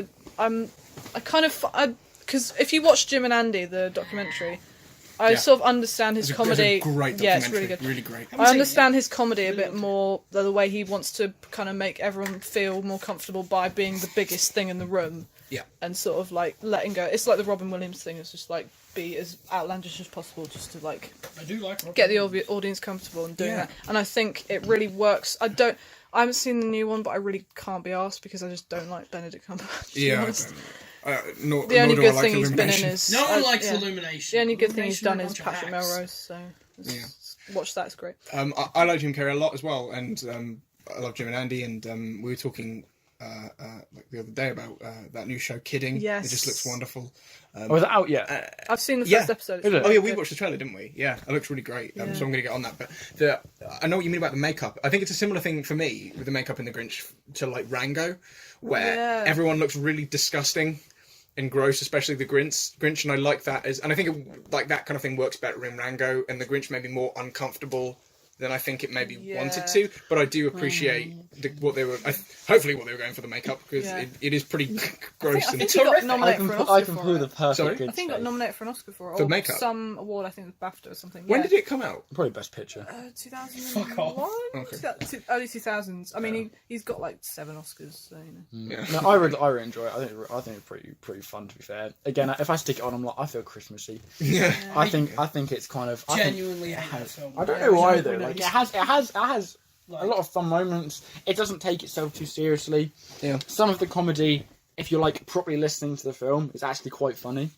because if you watch Jim and Andy, the documentary, I sort of understand his comedy. It's a great yeah, it's really good. Really great. I understand his comedy a bit more, the way he wants to kind of make everyone feel more comfortable by being the biggest thing in the room. Yeah. And sort of like letting go. It's like the Robin Williams thing. It's just like be as outlandish as possible, just to like I do like Robin get the audience comfortable and doing that. And I think it really works. I haven't seen the new one, but I really can't be asked because I just don't like Benedict Cumberbatch. The only good thing he's been in is no one likes Illumination. The only good thing he's done is Illumination Patrick are a bunch of Melrose. So watch that. It's great. I like Jim Carrey a lot as well, and I love Jim and Andy, and we were talking like the other day about that new show Kidding. Yes. It just looks wonderful. Was it out yet? I've seen the first episode. Is it? Oh yeah, we watched the trailer, didn't we? Yeah, it looks really great. So I'm going to get on that. But I know what you mean about the makeup. I think it's a similar thing for me with the makeup in the Grinch to like Rango, where everyone looks really disgusting and gross, especially the Grinch, and I like that and I think like that kind of thing works better in Rango, and the Grinch may be more uncomfortable than I think it maybe wanted to, but I do appreciate what they were. Hopefully, what they were going for the makeup, because it is pretty gross. I think he got nominated for an Oscar I can for pull it. the perfect good I think he got nominated for an Oscar for it, For or makeup? some award. I think it was BAFTA or something. When did it come out? Probably best picture. 2001? Fuck off. Okay. Early 2000s. I mean, he's got like 7 Oscars, so you know. Yeah. No, I really enjoy it. I think it's pretty fun, to be fair. Again, if I stick it on, I'm like, I feel Christmassy. Yeah. I think it's kind of Genuinely hate that film. I don't know why though. Like it has a lot of fun moments. It doesn't take itself too seriously. Yeah. Some of the comedy, if you're like properly listening to the film, is actually quite funny.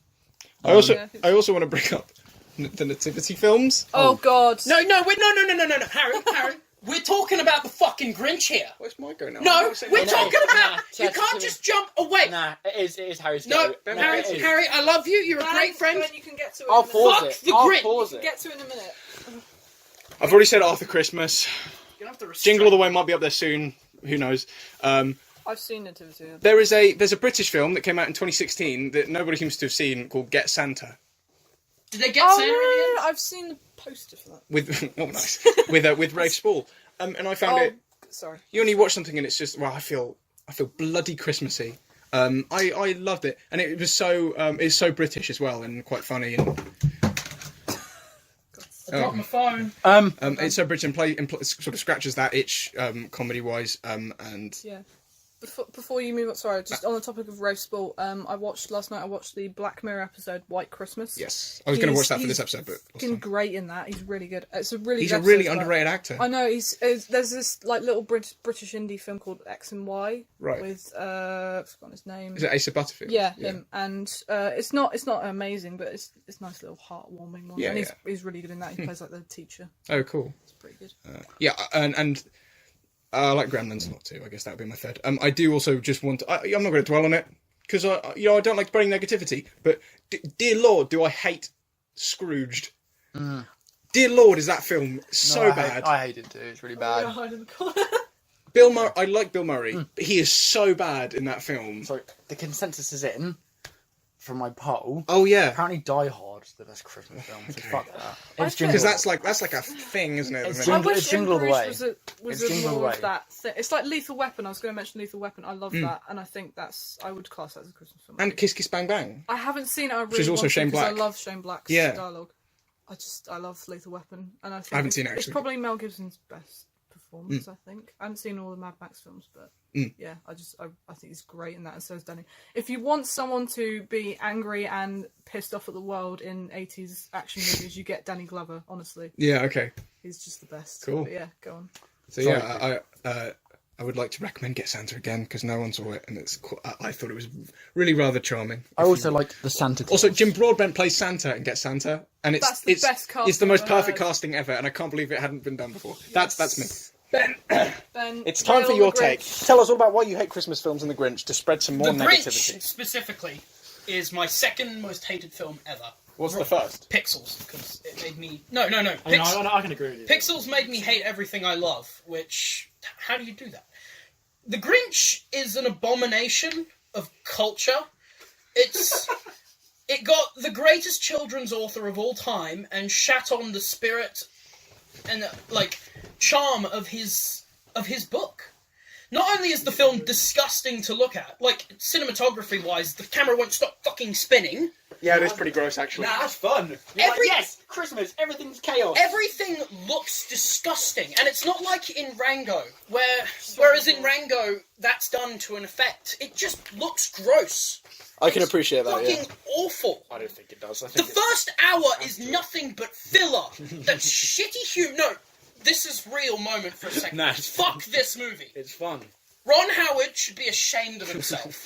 I also want to bring up the nativity films. Oh God! No, Harry, we're talking about the fucking Grinch here. Where's my go now? No, we're talking about. Nah, You can't just jump away. Nah, it is Harry's. No, go. Harry, I love you. You're a great friend. When you can get to it. I'll in a pause minute. it. the I'll grit. pause it. Get to it in a minute. I've already said Arthur Christmas. You're gonna have to restrain. Jingle All the Way might be up there soon. Who knows? I've seen Nativity. There's a British film that came out in 2016 that nobody seems to have seen called Get Santa. Did they get Oh Santa in the end? no, I've seen the poster for that. with Rafe Spall, and I found it. Sorry. You only watch something and it's just I feel bloody Christmassy. I loved it, and it was it's so British as well and quite funny and. I dropped my phone. It's so British and sort of scratches that itch comedy wise and Yeah. Before you move on, sorry, just on the topic of Rafe Spall, last night I watched the Black Mirror episode White Christmas. yes, I was going to watch that for this episode, but He's great in that. He's really good. It's a really. he's good a really episode, underrated actor. I know there's this like little British indie film called X and Y Right. with I've forgotten his name. Is it Asa Butterfield? Yeah, him. And it's not amazing, but it's a nice little heartwarming one. Yeah, and he's really good in that. He plays like the teacher. Oh, cool. It's pretty good. Yeah, and I like Gremlins a lot too. I guess that would be my third. I do also just want to. I'm not going to dwell on it because I don't like spreading negativity. But dear Lord, do I hate Scrooged? Dear Lord, is that film so bad? I hate it too. It's really bad. Hide in the corner. Bill Murray. I like Bill Murray, but he is so bad in that film. So the consensus is in from my poll. Oh yeah, Apparently, Die Hard is the best Christmas film. So fuck that. It's because Jingle. that's like a thing, isn't it? at the It's minute? I wish It's Jingle All the In Way. Bruges was It's Jingle All the more Way. of that thing. It's like Lethal Weapon. I was going to mention Lethal Weapon. I love that, and I think I would class that as a Christmas film. And Kiss Kiss Bang Bang. I haven't seen it. I really Which is also want to Shane because I Black. love Shane Black's Yeah. dialogue. I love Lethal Weapon, and I think haven't seen it, It's actually. probably Mel Gibson's best performance. I think I haven't seen all the Mad Max films, but yeah, I think he's great in that, and so is Danny. If you want someone to be angry and pissed off at the world in 80s action movies, you get Danny Glover. Honestly, Yeah. Okay. he's just the best. Cool. But yeah, go on. So yeah, I would like to recommend Get Santa again because no one saw it, and I thought it was really rather charming. I also like the Santa Claus. Also, Jim Broadbent plays Santa in Get Santa, and That's the best casting it's the most I've perfect heard. casting ever, and I can't believe it hadn't been done before. That's me. Ben, It's time for Rail your the take. Grinch. Tell us all about why you hate Christmas films and The Grinch to spread some more The negativity. Grinch, specifically, is my second most hated film ever. What's the first? Pixels, because it made me... No. I can agree with you. Pixels made me hate everything I love, which... How do you do that? The Grinch is an abomination of culture. It got the greatest children's author of all time and shat on the spirit and charm of his book. Not only is the film disgusting to look at, cinematography-wise, the camera won't stop fucking spinning. Yeah, it is pretty gross, actually. Nah, that's fun. Yes, Christmas, everything's chaos. Everything looks disgusting, and it's not like in Rango, whereas in Rango, that's done to an effect. It just looks gross. I can appreciate that, Fucking awful. I don't think it does. I The think first hour is nothing but filler. That's shitty humor. No, this is real moment for a second. Nah, it's Fuck this movie. it's fun. Ron Howard should be ashamed of himself.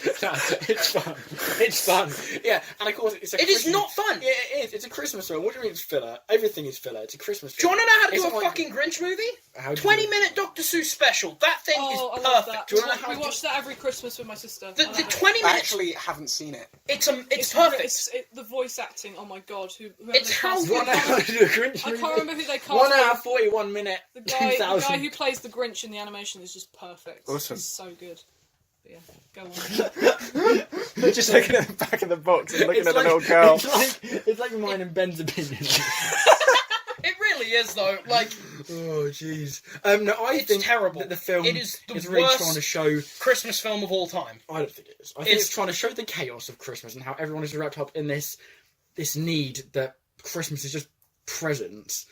It's fun. It's fun. Yeah, and of course it's a It is Christmas- not fun. Yeah, it is. It's a Christmas film. What do you mean it's filler? Everything is filler. It's a Christmas Do you film. want to know how to It's do a like- fucking Grinch movie? How do you- 20-minute Dr. Seuss special. That thing Oh, is I love perfect. that. Do you wanna know how We to- watch that every Christmas with my sister. The I love it. 20 I minutes. actually haven't seen it. It's It's perfect. the voice acting. Oh my god, whoever It's they how cast- good- 1 hour to do a Grinch I movie. can't remember who they cast. 1 hour, but 41 minute, The guy 2,000. who plays the Grinch in the animation is just perfect. Awesome. He's so good. But yeah, go on. They're just looking at the back of the box and looking It's at like, the little girl. It's like mine and Ben's opinion. It really is, though. Like, Oh, jeez. No, I It's think terrible. that the film It is the really worst- trying to show... Christmas film of all time. I don't think it is. I think It's- it's trying to show the chaos of Christmas and how everyone is wrapped up in this need that Christmas is just presents.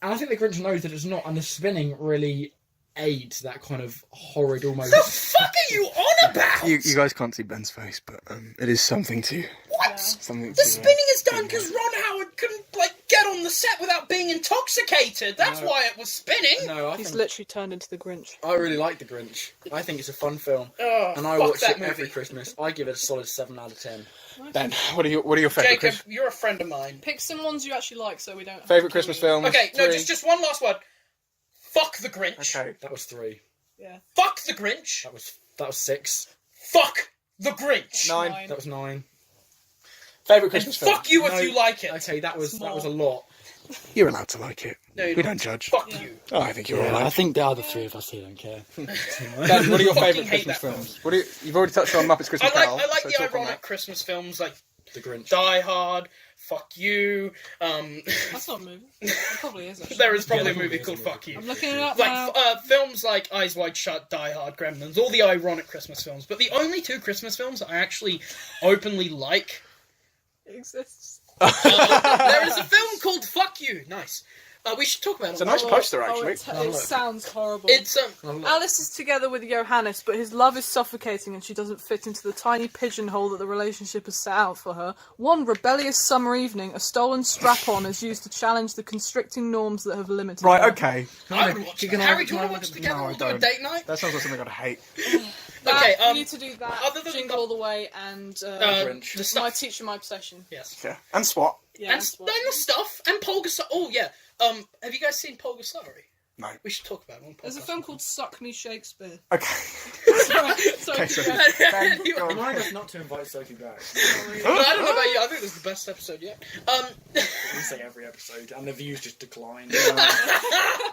And I think the Grinch knows that it's not, and the spinning really aids that kind of horrid almost... The fuck are you on about? You guys can't see Ben's face, but it is something to... What? Something The spinning is done because Ron Howard couldn't, get on the set without being intoxicated. That's No. why it was spinning. No, I He's think... literally turned into the Grinch. I really like The Grinch. I think it's a fun film. Oh, And I fuck watch that it movie. every Christmas. I give it a solid 7 out of 10. Ben, what are your favourite Jacob, you're a friend of mine. Pick some ones you actually like, so we don't. favourite Christmas films? Okay, no, Three. just one last word. Fuck the Grinch. Okay. That was 3. Yeah. Fuck the Grinch. That was 6. Fuck the Grinch. 9. That was 9. Favourite And Christmas film? fuck you if No. you like it. Okay, that was Small. a lot. You're allowed to like it. No, you We don't. don't judge. Fuck Yeah. you. Oh, I think you're alright. think the other 3 of us here don't care. Ben, what are your Fucking favourite hate Christmas that film. films? You've already touched on Muppets Christmas Carol. I like so the talk on ironic Christmas films like The Grinch. Die Hard, Fuck You. That's not a movie. It probably is. Actually. There is probably Yeah, a movie there called is a movie. Fuck You. I'm looking it up now. Films like Eyes Wide Shut, Die Hard, Gremlins, all the ironic Christmas films. But the only 2 Christmas films I actually openly like. It exists. There is a film called Fuck You. Nice. We should talk about it. It's a nice poster, actually. It sounds horrible. It's Alice is together with Johannes, but his love is suffocating and she doesn't fit into the tiny pigeonhole that the relationship has set out for her. One rebellious summer evening, a stolen strap-on is used to challenge the constricting norms that have limited Right, her. okay. I would watch that. Harry, do you want to watch it together? No, I We'll do a don't. date night. That sounds like something I'd hate. Okay, we need to do that. other than Jingle All the Way and Grinch. the My stuff. Teacher, My Obsession. Yes. Yeah. And SWAT. Yeah, And that's then what- the stuff and Polgasari. Oh yeah. Have you guys seen Polgasari? No. We should talk about it on podcast. There's a film called Suck Me Shakespeare. Okay. Sorry, Okay, so Ben, go on. Remind us not to invite Sophie back. I don't know about you. I think this is the best episode yet. We say every episode, and the views just decline.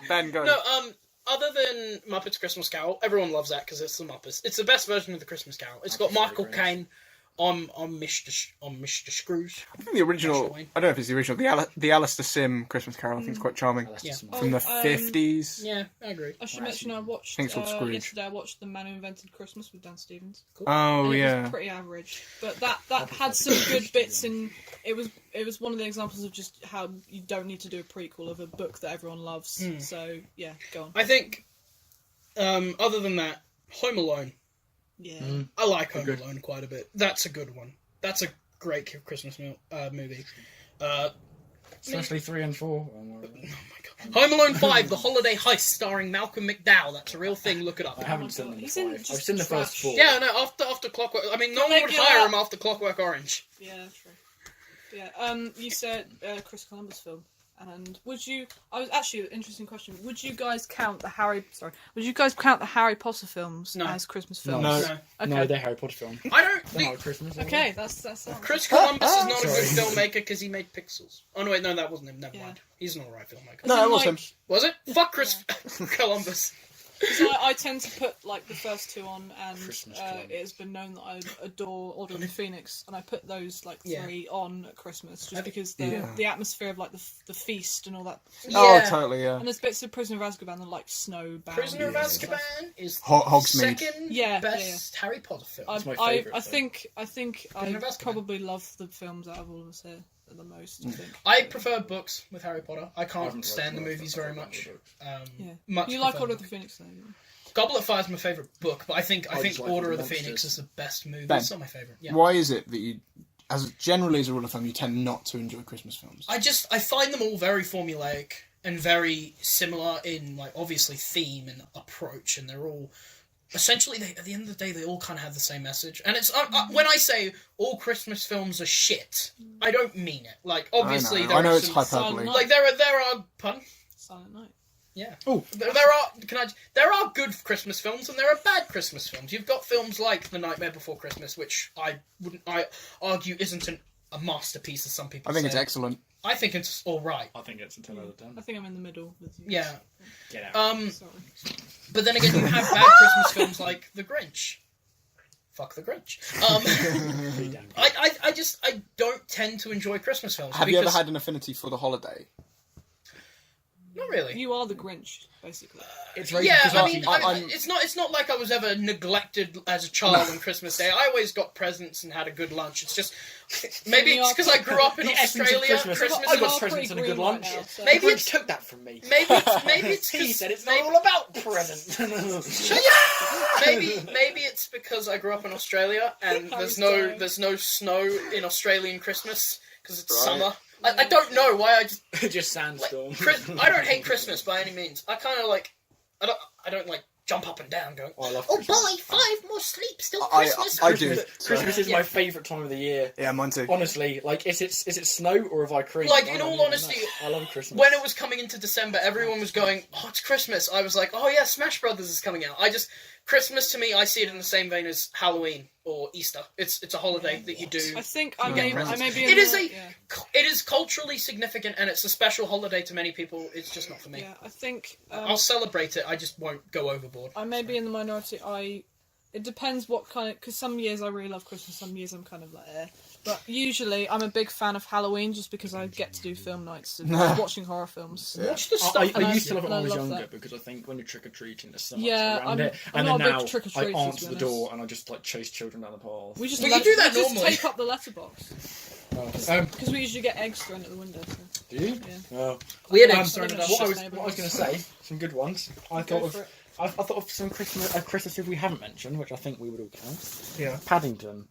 Ben, go. No. Other than Muppets Christmas Carol, everyone loves that because it's the Muppets. It's the best version of the Christmas Carol. It's got Michael Caine on Mr. Screws. I think the original. Marshall Wayne. I don't know if it's the original. The Alistair Sim Christmas Carol. I think it's quite charming. Yeah. From the Oh, 50s. Yeah, I agree. I should mention I watched think it's called Scrooge. yesterday. I watched The Man Who Invented Christmas with Dan Stevens. Oh And it yeah. was pretty average, but that had some good bits in. It was one of the examples of just how you don't need to do a prequel of a book that everyone loves. So yeah, go on. I think. Other than that, Home Alone. Yeah, I like Home Alone quite a bit. That's a good one. That's a great Christmas movie. Especially 3 and 4. Oh my god. Home Alone 5, The Holiday Heist, starring Malcolm McDowell. That's a real thing. Look it up. I haven't seen He's the in 5. just I've seen the first trash. 4. Yeah, no, after Clockwork. I mean, no one would Regular. hire him after Clockwork Orange. yeah, true. Yeah, you said Chris Columbus film, and would you? I was actually an interesting question. Would you guys count the Harry? Sorry, would you guys count the Harry Potter films No. as Christmas films? No. No. Okay. No, they're Harry Potter film. I don't They're think not Christmas. are Okay, that's all. Chris Columbus is not a good Sorry. filmmaker because he made Pixels. Oh no, wait, no, that wasn't him. Never Yeah. mind. He's an alright filmmaker. No, it was him. Was it? Fuck Chris Columbus. So I tend to put like the first two on, and Christmas Club. it has been known that I adore Order of the Phoenix, and I put those like three on at Christmas just because the atmosphere of like the feast and all that. Oh, totally, yeah. And there's bits of Prisoner of Azkaban that are like snowbound. Prisoner of and stuff. Azkaban is Hogsmeade. second Yeah, best Harry Potter film. my favourite I film. think I Prisoner of Azkaban. probably love the films out of all of us here the most. I think. I prefer books with Harry Potter. I can't haven't stand the read movies very much. Yeah. Much You like prefer Order of books. the Phoenix though? Yeah. Goblet of Fire is my favourite book, but I think just like Order the of the monsters. Phoenix is the best movie. Ben. It's not my favourite. Yeah. Why is it that you, as generally as a rule of thumb, you tend not to enjoy Christmas films? I find them all very formulaic and very similar in like obviously theme and approach, and they're all essentially at the end of the day they all kind of have the same message. And it's when I say all Christmas films are shit, I don't mean it. Like obviously I know are it's some, hyperbole. like there are pardon? Silent Night. Yeah. Oh. There are good Christmas films and there are bad Christmas films. You've got films like The Nightmare Before Christmas, which I argue isn't a masterpiece as some people I think say. it's excellent. I think it's all right. I think it's a 10 out of 10. I think I'm in the middle with you. Yeah. Get out. Sorry. But then again, you have bad Christmas films like The Grinch. Fuck The Grinch. I don't tend to enjoy Christmas films. Have you ever because- had an affinity for the holiday? Not really. You are the Grinch, basically. It's very Yeah, because I mean, I'm- it's not like I was ever neglected as a child on Christmas Day. I always got presents and had a good lunch. It's just maybe it's because I grew up in the essence of Australia. Christmas. Christmas I is- got are presents pretty and a good green right lunch. now, so- Maybe Grinch it's- took that from me. maybe it's He said it's maybe- not all about presents. maybe it's because I grew up in Australia and there's no snow in Australian Christmas because it's summer. I don't know why I just Just sandstorm. I don't hate Christmas by any means. I kind of like I don't like jump up and down going. I love Oh Christmas. boy, 5 more sleeps till I Christmas. do. Christmas is my favourite time of the year. Yeah, mine too. Honestly, like, is it snow or have I creamed? Like, I in don't all even honesty, know. I love Christmas. When it was coming into December, everyone was going, "Oh, it's Christmas." I was like, "Oh yeah, Smash Brothers is coming out." Christmas to me, I see it in the same vein as Halloween or Easter. It's a holiday that you do. I think I get may presents. be. It is it is culturally significant and it's a special holiday to many people. It's just not for me. Yeah, I think I'll celebrate it. I just won't go overboard. I may be in the minority. It depends what kind of, because some years I really love Christmas, some years I'm kind of like, eh. But usually I'm a big fan of Halloween just because I get to do film nights and watching horror films. Watch the I stuff. I used to love it when I was love younger that. because I think when you're trick or treating, there's so much Yeah, around it, I'm and not then a big now I trick-or-treater, to answer be the door honest. and I just like chase children down the path. We just Well, you do that we just normally. tape up the letterbox Um, because we usually get eggs thrown at the window. So. do you? Yeah. Oh. We had Um, eggs thrown at us. what I was going to say, some good ones. I Go thought for of it. I thought of some Christmas we haven't mentioned, which I think we would all count. Yeah. Paddington.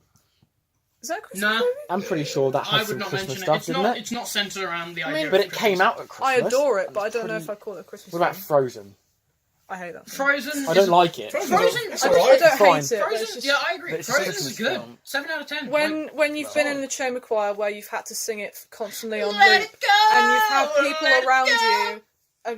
Is that a Christmas Nah. movie? I'm pretty sure that I has would some not Christmas mention it. stuff, It's isn't not. it? It's not centered around the idea. mean, of But it Christmas. came out at Christmas. I adore it, but I It's don't know pretty- if I call it a Christmas What about film. Frozen? I hate that film. Frozen. I don't like it. Frozen. I don't Fine. hate it. Frozen. but it's just- Yeah, I agree. But it's a Frozen Christmas is good. film. 7 out of 10. When you've been in the chamber choir where you've had to sing it constantly on Let loop, it go. and you've had people let it around go. you,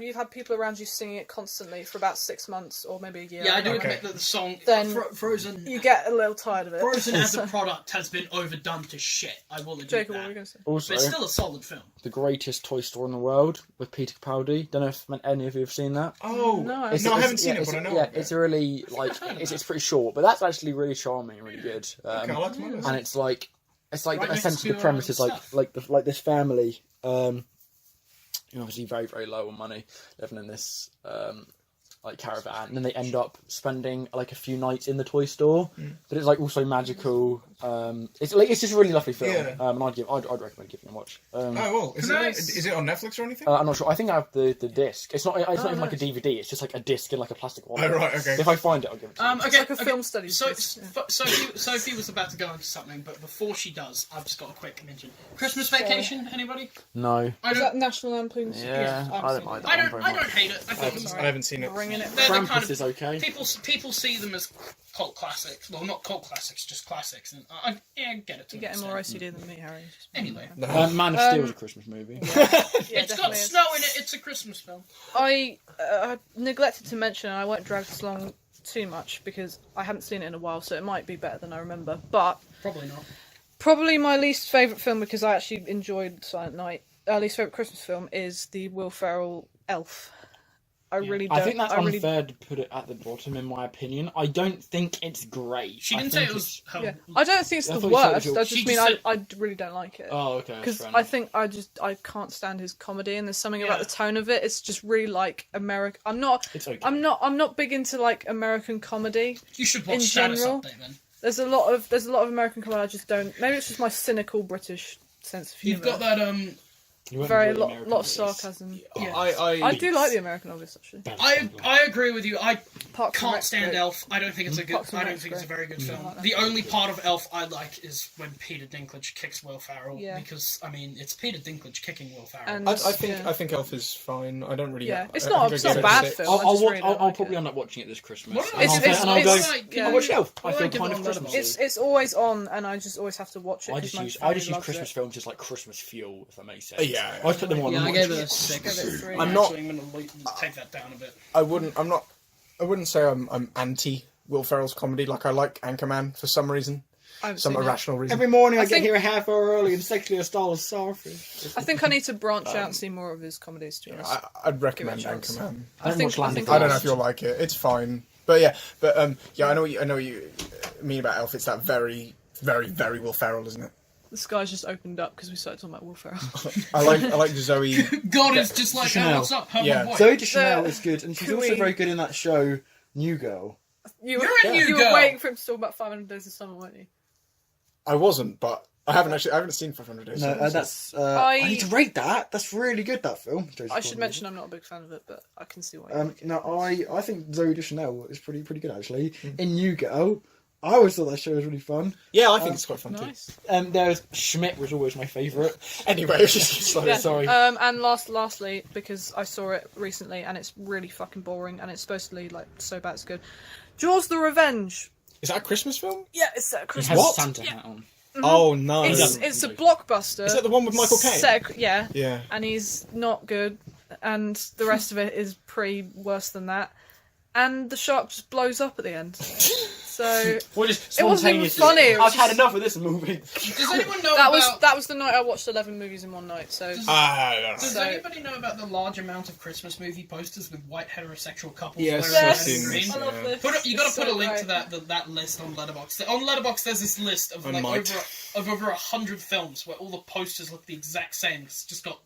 you've had people around you singing it constantly for about 6 months or maybe a year. Yeah, I do don't know. admit that the song Then Frozen. You get a little tired of it. Frozen as a product has been overdone to shit. I will admit Jacob, what were that. you going to say? Also, But it's still a solid film. the greatest toy store in the world with Peter Capaldi. Don't know if any of you have seen that. Oh, No, I haven't seen it, but I know. Yeah, of it. it's a really like it's pretty short, but that's actually really charming and really good. Okay, I like to know this. And it's like Right next essentially to the premise is stuff. like this family, who obviously very very low on money, living in this like caravan, and then they end up spending like a few nights in the toy store. But it's like also magical. It's just a really lovely film. Yeah. And I'd recommend giving it a watch. Oh well, is it on Netflix or anything? I'm not sure. I think I have the disc. It's not even like a nice. DVD. It's just like a disc in like a plastic wallet. Oh, right, okay. If I find it, I'll give it to you. It's like a film studies. So, disc, yeah. Sophie was about to go into something, but before she does, I've just got a quick mention. Christmas Vacation, anybody? No. I Is don't. that National Lampoon's? Yeah, I I don't mind that I one don't. very I much. don't hate it. I think I haven't seen it. Bringing it. they're the Krampus kind of is okay. people see them as cult classics. Well, not cult classics, just classics. And I get it. To You're getting an more extent. OCD than me, Harry. Anyway, Man of Steel is a Christmas movie. Yeah, it's got definitely is. snow in it. It's a Christmas film. I neglected to mention, and I won't drag this along too much because I haven't seen it in a while, so it might be better than I remember. But Probably not. probably my least favourite film, because I actually enjoyed Silent Night. Least favourite Christmas film is the Will Ferrell Elf. I really don't. I think that's I really, unfair to put it at the bottom, in my opinion. I don't think it's great. She didn't say it was. yeah. I don't think it's I the thought you said it worst. was I your- just She mean just said- I really don't like it. Oh, okay. Because fair I enough. think I can't stand his comedy, and there's something about Yeah. the tone of it. It's just really like American. I'm not It's okay. I'm not big into like American comedy. You should watch In Status general, Update then. There's a lot of American comedy I just don't. Maybe it's just my cynical British sense of humour. You've got that You won't very enjoy lot American of movies. sarcasm. Yeah. I do like the American obvious actually. I agree with you. I Parks and can't Rec's stand great. Elf. I don't think it's a good. Parks and I don't Rec's think it's a great. very good film. like that. The only part of Elf I like is when Peter Dinklage kicks Will Ferrell. Yeah. Because I mean, it's Peter Dinklage kicking Will Ferrell. And I think yeah. I think Elf is fine. I don't really. Yeah. It's I not- think it's I not gave a it bad 6. film. I just really don't I'll like probably it. end up watching it this Christmas. What? And It's- I'll it's- and I'll go, it's like, can I watch Elf? I Why feel give it kind on of Letterboxd? Christmassy. It's always on, and I just always have to watch it. I 'cause just my use family Christmas loves it. films as like Christmas fuel, if that makes sense. Yeah. I just put them on. Yeah, and I watch gave it it. a 6. Give it 3. I'm not- Actually, I'm gonna take that down a bit. I wouldn't say I'm anti Will Ferrell's comedy. Like I like Anchorman for some reason, I haven't some seen it. irrational reason. Every morning I, I get think- here a half hour early and sexually hostile as starfish. I think I need to branch out and see more of his comedies. To be honest, I'd recommend Give it a chance. Anchorman. I think- watch Landing I I don't know Fast. if you'll like it. It's fine, but yeah, I know what you mean about Elf. It's that very, very, very Will Ferrell, isn't it? the sky's just opened up because we started talking about Will Ferrell. I like Zoe. God is just like, Chanel. oh, what's up? How Yeah. my boy? Zoe Deschanel is good, and she's Can also we- very good in that show, New Girl. You You're a new you girl. were waiting for him to talk about 500 Days of Summer, weren't you? I wasn't, but I haven't seen 500 Days. No, so- that's. I need to rate that. That's really good. That film. I should mention I'm not a big fan of it, but I can see why. No, I think Zoe Deschanel is pretty good actually. In New Girl, I always thought that show was really fun. Yeah, I think it's quite fun too. Nice. There's Schmidt was always my favourite. Anyway, it's just like, Yeah. Sorry. And lastly, because I saw it recently and it's really fucking boring and it's supposedly like so bad it's good. Jaws: The Revenge. is that a Christmas film? Yeah, it's a He Christmas. has What? a Santa hat on. Oh no! It's a blockbuster. Is that the one with Michael Caine? Yeah. Yeah. And he's not good, and the rest of it is pretty worse than that. And the shark just blows up at the end. So Well, just It wasn't even spontaneously, funny, it was I've had just- enough of this movie. Does anyone know that about... was the night I watched 11 movies in one night. So Does Does So- anybody know about the large amount of Christmas movie posters with white heterosexual couples Yes, wearing I've red seen and green? this, I love yeah. this. You got to It's put a so link to great. that list on Letterboxd. On Letterboxd, there's this list of I like might. over 100 films where all the posters look the exact same. It's just got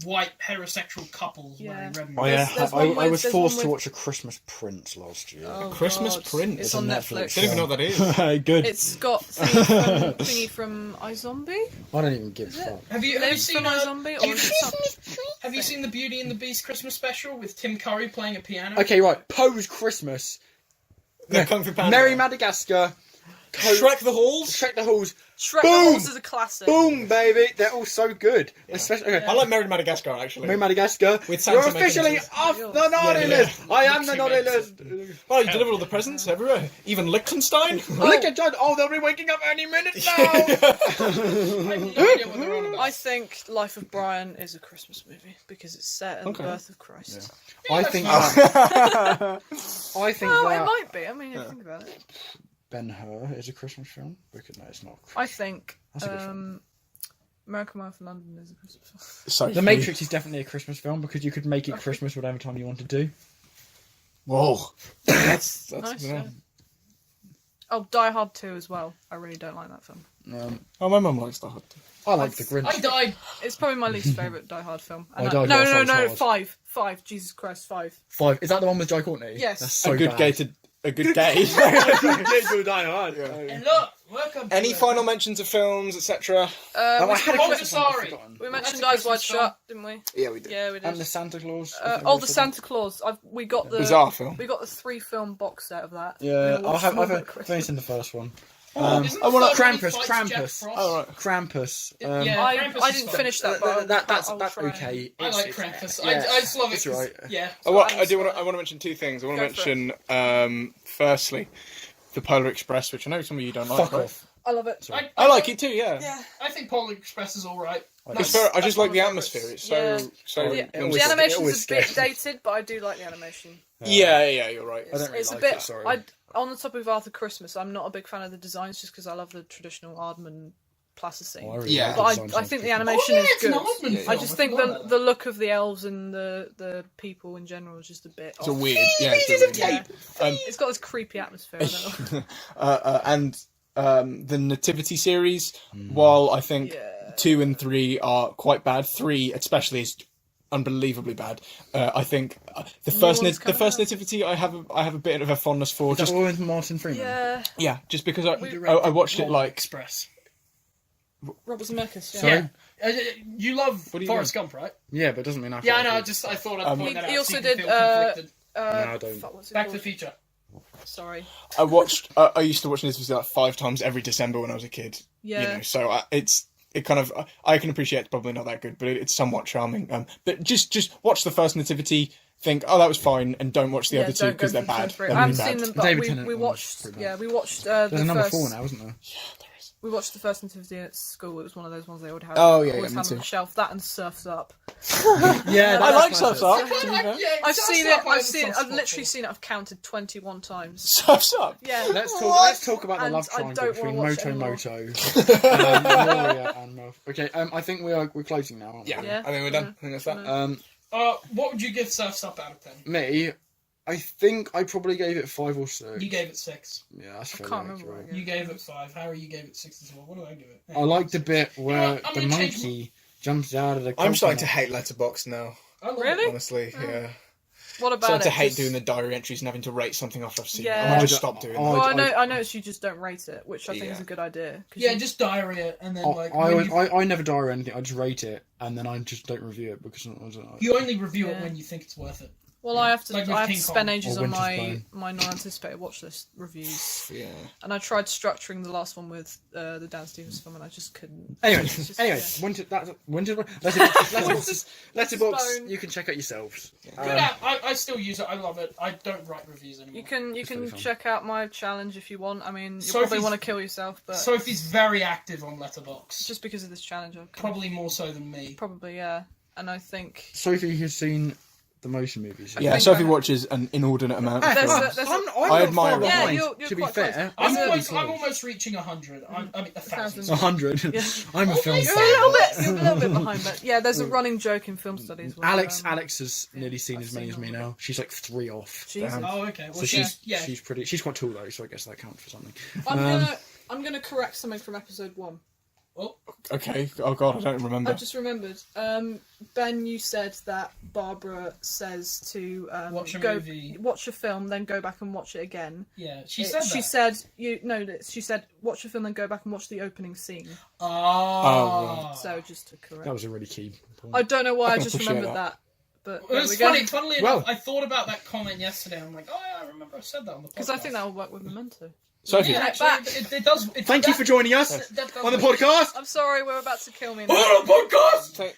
white heterosexual couples Yeah. wearing red and Oh green. yeah, There's one I with- was there's forced one to with- watch A Christmas Prince last year. Oh, Christmas God. Prince. It's a on Netflix Netflix. I don't even know what that is. Good. It's got thingy from iZombie. I don't even give a fuck. Have you Live seen from iZombie, or is it something? Have you seen the Beauty and the Beast Christmas special with Tim Curry playing a piano? Okay, right. Poe's Christmas. The Kung Fu Panda. Merry Madagascar. Shrek the Halls. Shrek the Halls. Shrek Boom! the Halls is a classic. Boom, baby. They're all so good. Especially. Okay. I like Merry Madagascar actually. Merry Madagascar. With Santa You're officially making off sense. the naughty Yeah. list. I am the Literally naughty makes list. Well, you delivered all the presents everywhere. Even Liechtenstein. Look at John. Oh, they'll be waking up any minute now. I have no idea what they're on about. I think Life of Brian is a Christmas movie because it's set at Okay. the birth of Christ. I think that's that. I think Oh, it that might be. I mean, if you think about it. Ben-Hur is a Christmas film. Wicked, no, it's not. I think That's a good film. American Werewolf in London is a Christmas film. So The Matrix is definitely a Christmas film because you could make it Christmas whatever time you want to do. Whoa. That's Nice, yeah. yeah. Oh, Die Hard 2 as well. I really don't like that film. Oh, my mum likes that. I like the Grinch. I died. It's probably my least favourite Die Hard film. And Oh, Die Hard no, sounds hard. five. Jesus Christ, 5. 5. Is that the one with Jai Courtney? Yes. That's so A good bad. gay to a good gay. Hello, welcome. Any to final mentions of films, etc.? Oh, I had a Montessori. Christmas one, I've forgotten. we mentioned That's a Eyes Wide Christmas film. Shut, didn't we? Yeah, we did. Yeah, we did. And the Santa Claus. The Santa Claus. We got the Bizarre film. We got the 3-film box set of that. Yeah, We watched them I've all at only Christmas. seen the first one. Isn't the I want third one he Krampus. fights Jack Krampus. Frost? Oh, right. Krampus. Yeah. I Krampus is didn't fun. finish that, but That's I'll try. okay. I like It's- Krampus. yeah. I just love it. It's 'cause- right. Yeah. I want to mention two things. I want to Go for it. mention, firstly, the Polar Express, which I know some of you don't like. Fuck right? off. I love it. I like it too. Yeah. I think Polar Express is all right. It's fair. I just like the atmosphere. It's so Yeah. so. The, it the always- animation's always a bit scares me. dated, but I do like the animation. Yeah, you're right. I don't really It's like a bit. it, sorry. On the topic of Arthur Christmas, I'm not a big fan of the designs just because I love the traditional Aardman plasticine. Oh, I really Yeah. like But the design I think the science animation is it's an good. Aardman Yeah, film. I just think forgot about the look of the elves and the people in general is just a bit It's a off. weird. Yeah, it's a weird. Yeah. It's got this creepy atmosphere. I don't know. And the Nativity series, while I think Yeah. 2 and 3 are quite bad, 3 especially is unbelievably bad. I think the first one's coming out. Nativity I have a bit of a fondness for. Is that Just all with Martin Freeman? Yeah. yeah, just because I directed watched it Polar like Express. Robert Zemeckis. Yeah. Sorry? Yeah. You love What do you Forrest Gump, right? Yeah, but it doesn't mean I Yeah, I feel know. like it. I thought I'd point that out. He so also you can did. feel conflicted. No, I don't. What's it Back to called? the Future. Sorry. I watched. I used to watch Nativity like 5 times every December when I was a kid. Yeah. You know, so it kind of I can appreciate it's probably not that good, but it's somewhat charming. But just watch the first Nativity, think, oh, that was fine, and don't watch the other 2 don't go because they're for the bad. first three. They're I haven't really seen bad. them, but David we Tennant was watched. pretty bad. Yeah, we watched There's the a number first. 4 now, isn't there? We watched the first Nativity at school. It was one of those ones they would have. Oh, yeah, always me have on too. the shelf. That and Surfs Up. Yeah, I like Surf's Up. I've seen it. I've literally seen it. I've counted 21 times. Surf's Up. Yeah. Let's talk about the And love I triangle don't between wanna Moto watch it anymore. Moto, Moria and Melf. Okay, I think we're closing now, aren't we? Yeah, Yeah. I think we're done. I think that's that. What would you give Surf's Up out of 10? Me, I think I probably gave it 5 or 6. You gave it 6. Yeah, that's fairly can't remember what I accurate. gave. You gave it 5. Harry, you gave it 6 as well. What do I give it? I like the bit where what? I'm the gonna change monkey jumps out of the. I'm starting to coconut. hate Letterboxd now. I love Really? It. Honestly, yeah. What about Starting it? to hate Just- doing the diary entries and having to rate something off I've seen. Yeah. I might just I- stop doing I- that. Well, I noticed you just don't rate it, which I think is Yeah. a good idea. 'cause Yeah, you- just diarrhea and then like I, when you, I never diary anything. I just rate it and then I just don't review it because I don't know. you only review it Yeah. when you think it's worth it. Well, I have to. Like with I have to King spend Kong. ages Or on Winter's Bone. my non-anticipated watch list reviews, Yeah. and I tried structuring the last one with the Dan Stevens film, and I just couldn't. Anyway, It's just- anyway, yeah. Letterboxd. Bone. You can check out yourselves. Good app. I still use it. I love it. I don't write reviews anymore. You can really fun. check out my challenge if you want. I mean, you Sophie's- probably want to kill yourself, but Sophie's very active on Letterboxd. just because of this challenge, I've Probably more so than me. probably yeah. And I think Sophie has seen the motion movies. Yeah, think Sophie I- watches an inordinate amount of There's films. a- I'm I not admire far it. Yeah, behind, you're to be quite fair. close. I'm pretty almost close. reaching 100. I mean 1,000. 100. Yeah. I'm a film You're fan. you're a little bit behind, but yeah, there's a running joke in film studies. Where, Alex has nearly seen I've as many seen as me all of now. She's like 3 off. Jesus. Oh, okay. Well, So yeah, she's yeah. she's quite tall though, so I guess that counts for something. I'm gonna correct something from episode 1. Well, Okay. Oh God, I don't remember. I just remembered. Ben, you said that Barbara says to Watch a go movie. watch a film, then go back and watch it again. yeah. She said that. She said she said watch a film, then go back and watch the opening scene. Oh. So just to correct. That was a really key point. I don't know why I can just appreciate remembered that. that. But It was there we funny. go. Funnily Well- enough, I thought about that comment yesterday. I'm like, oh yeah, I remember I said that on the podcast. Because I think that will work with Memento. Sophie. Yeah, Back. actually, it does. Thank you for joining us that does on the make- podcast. I'm sorry, we're about to kill me now. On the podcast.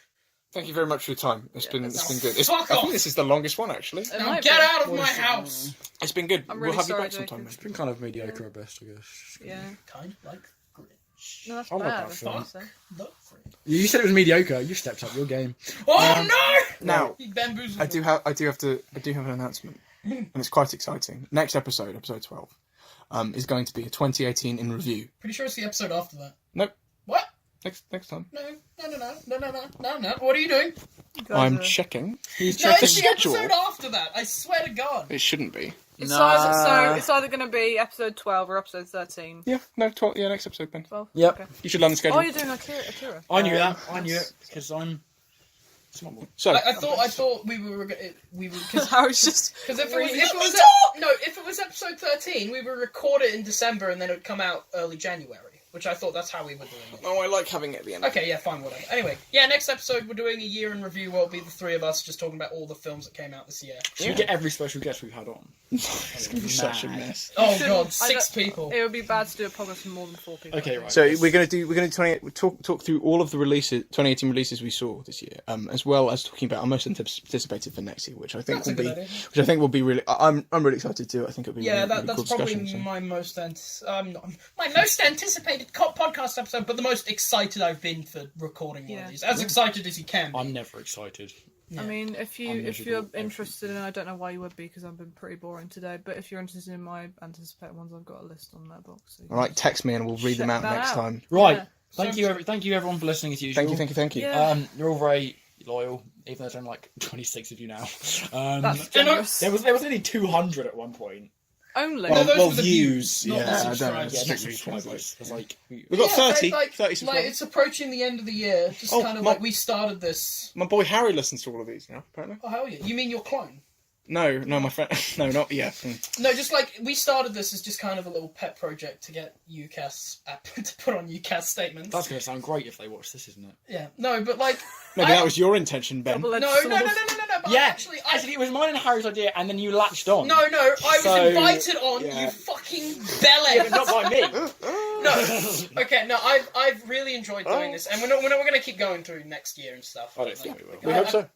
Thank you very much for your time. It's been good. Fuck I off. think this is the longest one actually. It Now might get be. out of my house. It's been good. I'm We'll really have you sorry, back sometime. Jacob. It's been kind of mediocre at best, I guess. Yeah. Kind of like Grinch. No, that's I like bad. that That's what I'm film. saying. The Fringe. You said it was mediocre. You stepped up your game. Oh no! Now, He bamboozled I do have an announcement, and it's quite exciting. Next episode 12, is going to be a 2018 in review. Pretty sure it's the episode after that. Nope. What? Next time. No. What are you doing? You guys I'm are- checking. No, checking it's the schedule. episode after that. I swear to God. It shouldn't be. It's either going to be episode 12 or episode 13. Yeah, no, 12. Yeah, next episode, Ben. 12? Yep. Okay. You should learn the schedule. Oh, you're doing Akira. I knew that. I knew it because I'm smart boy. So, I thought we were because I was just... if it was episode 13, we would record it in December and then it would come out early January, which I thought that's how we were doing it. oh, I like having it at the end. Okay, yeah, fine, whatever. Anyway, yeah, next episode we're doing a year in review where it'll be the three of us just talking about all the films that came out this year. Should we get every special guest we've had on? It's gonna be such a mess. Oh shouldn't- God, I 6 don't- people. It would be bad to do a podcast with more than 4 people. Okay, right. So we're going to talk through all of the 2018 releases we saw this year, as well as talking about our most anticipated for next year, which I think That's a will be, good idea. which I think will be really. I'm really excited to. I think it'll be Yeah, really, really that's cool probably discussion. So. my most anticipated podcast episode, but the most excited I've been for recording one Yeah. of these. As excited as you can be. I'm never excited. I mean, if you're miserable interested in, I don't know why you would be because I've been pretty boring today. But if you're interested in my anticipated ones, I've got a list on that box. So you All right, text me and we'll read them Check out that next out. time. Right. Yeah. Thank you everyone for listening as usual. Thank you. Yeah. You're all very loyal, even though there's only like 26 of you now. That's generous. There was only 200 at one point. Only. No, those Well, were the views. not the Yeah, I don't know. subscribers. Yeah, Strictly not subscribers. There's like We've got 30 like subscribers. it's approaching the end of the year. Just Oh, kind of my- like we started this. My boy Harry listens to all of these now, apparently. Oh hell yeah! You mean your clone? No, my friend. No, not yet. No, just like we started this as just kind of a little pet project to get UCAS app to put on UCAS statements. that's gonna sound great if they watch this, isn't it? Yeah, no, but like Maybe that was your intention, Ben. Double-edged no. sword. But Yeah, actually, it was mine and Harry's idea, and then you latched on. no, I was So, invited on. yeah. You fucking Yeah, but bellend. not by me. No. Okay, no, I've really enjoyed doing this, and we're not going to keep going through next year and stuff. I don't think we will. We hope so.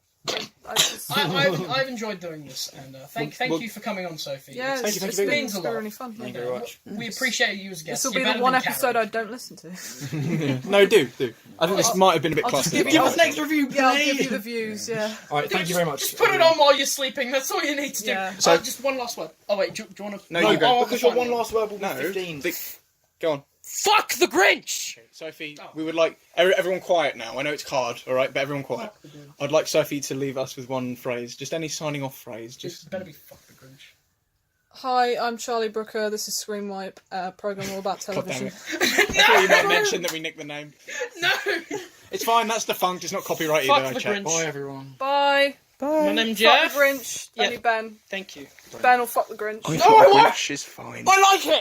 I've enjoyed doing this, and thank you for coming on, Sophie. Yeah, It's- it's, you, it's thank you. Means a been lot. really fun. Thank you very much. We appreciate you as a guest. This will be You're the better one than episode Karen. I don't listen to. No, do. I think this might have been a bit I'll just clustered. give you- Give us next review, please. Yeah, I'll give you the views. Yeah. All right, thank you very much. Just put it on while you're sleeping. That's all you need to do. Yeah. So- Just one last word. Oh wait, do you want to? No, you go. because your one last word will be No. 15. Go on. Fuck the Grinch. Sophie, Oh. we would like everyone quiet now. I know it's hard, all right, but everyone quiet. I'd like Sophie to leave us with one phrase, just any signing off phrase. Just better be fuck the Grinch. Hi, I'm Charlie Brooker. This is ScreenWipe, a program all about God damn television. it! I thought you might mention that we nicked the name. No. It's fine. That's defunct. It's not copyrighted. Fuck I the checked. Grinch. Bye, everyone. Bye. My name's Fuck Jeff. the Grinch. Yeah. Only Ben. Thank you. Ben will fuck the Grinch. I thought the Grinch is fine. I like it!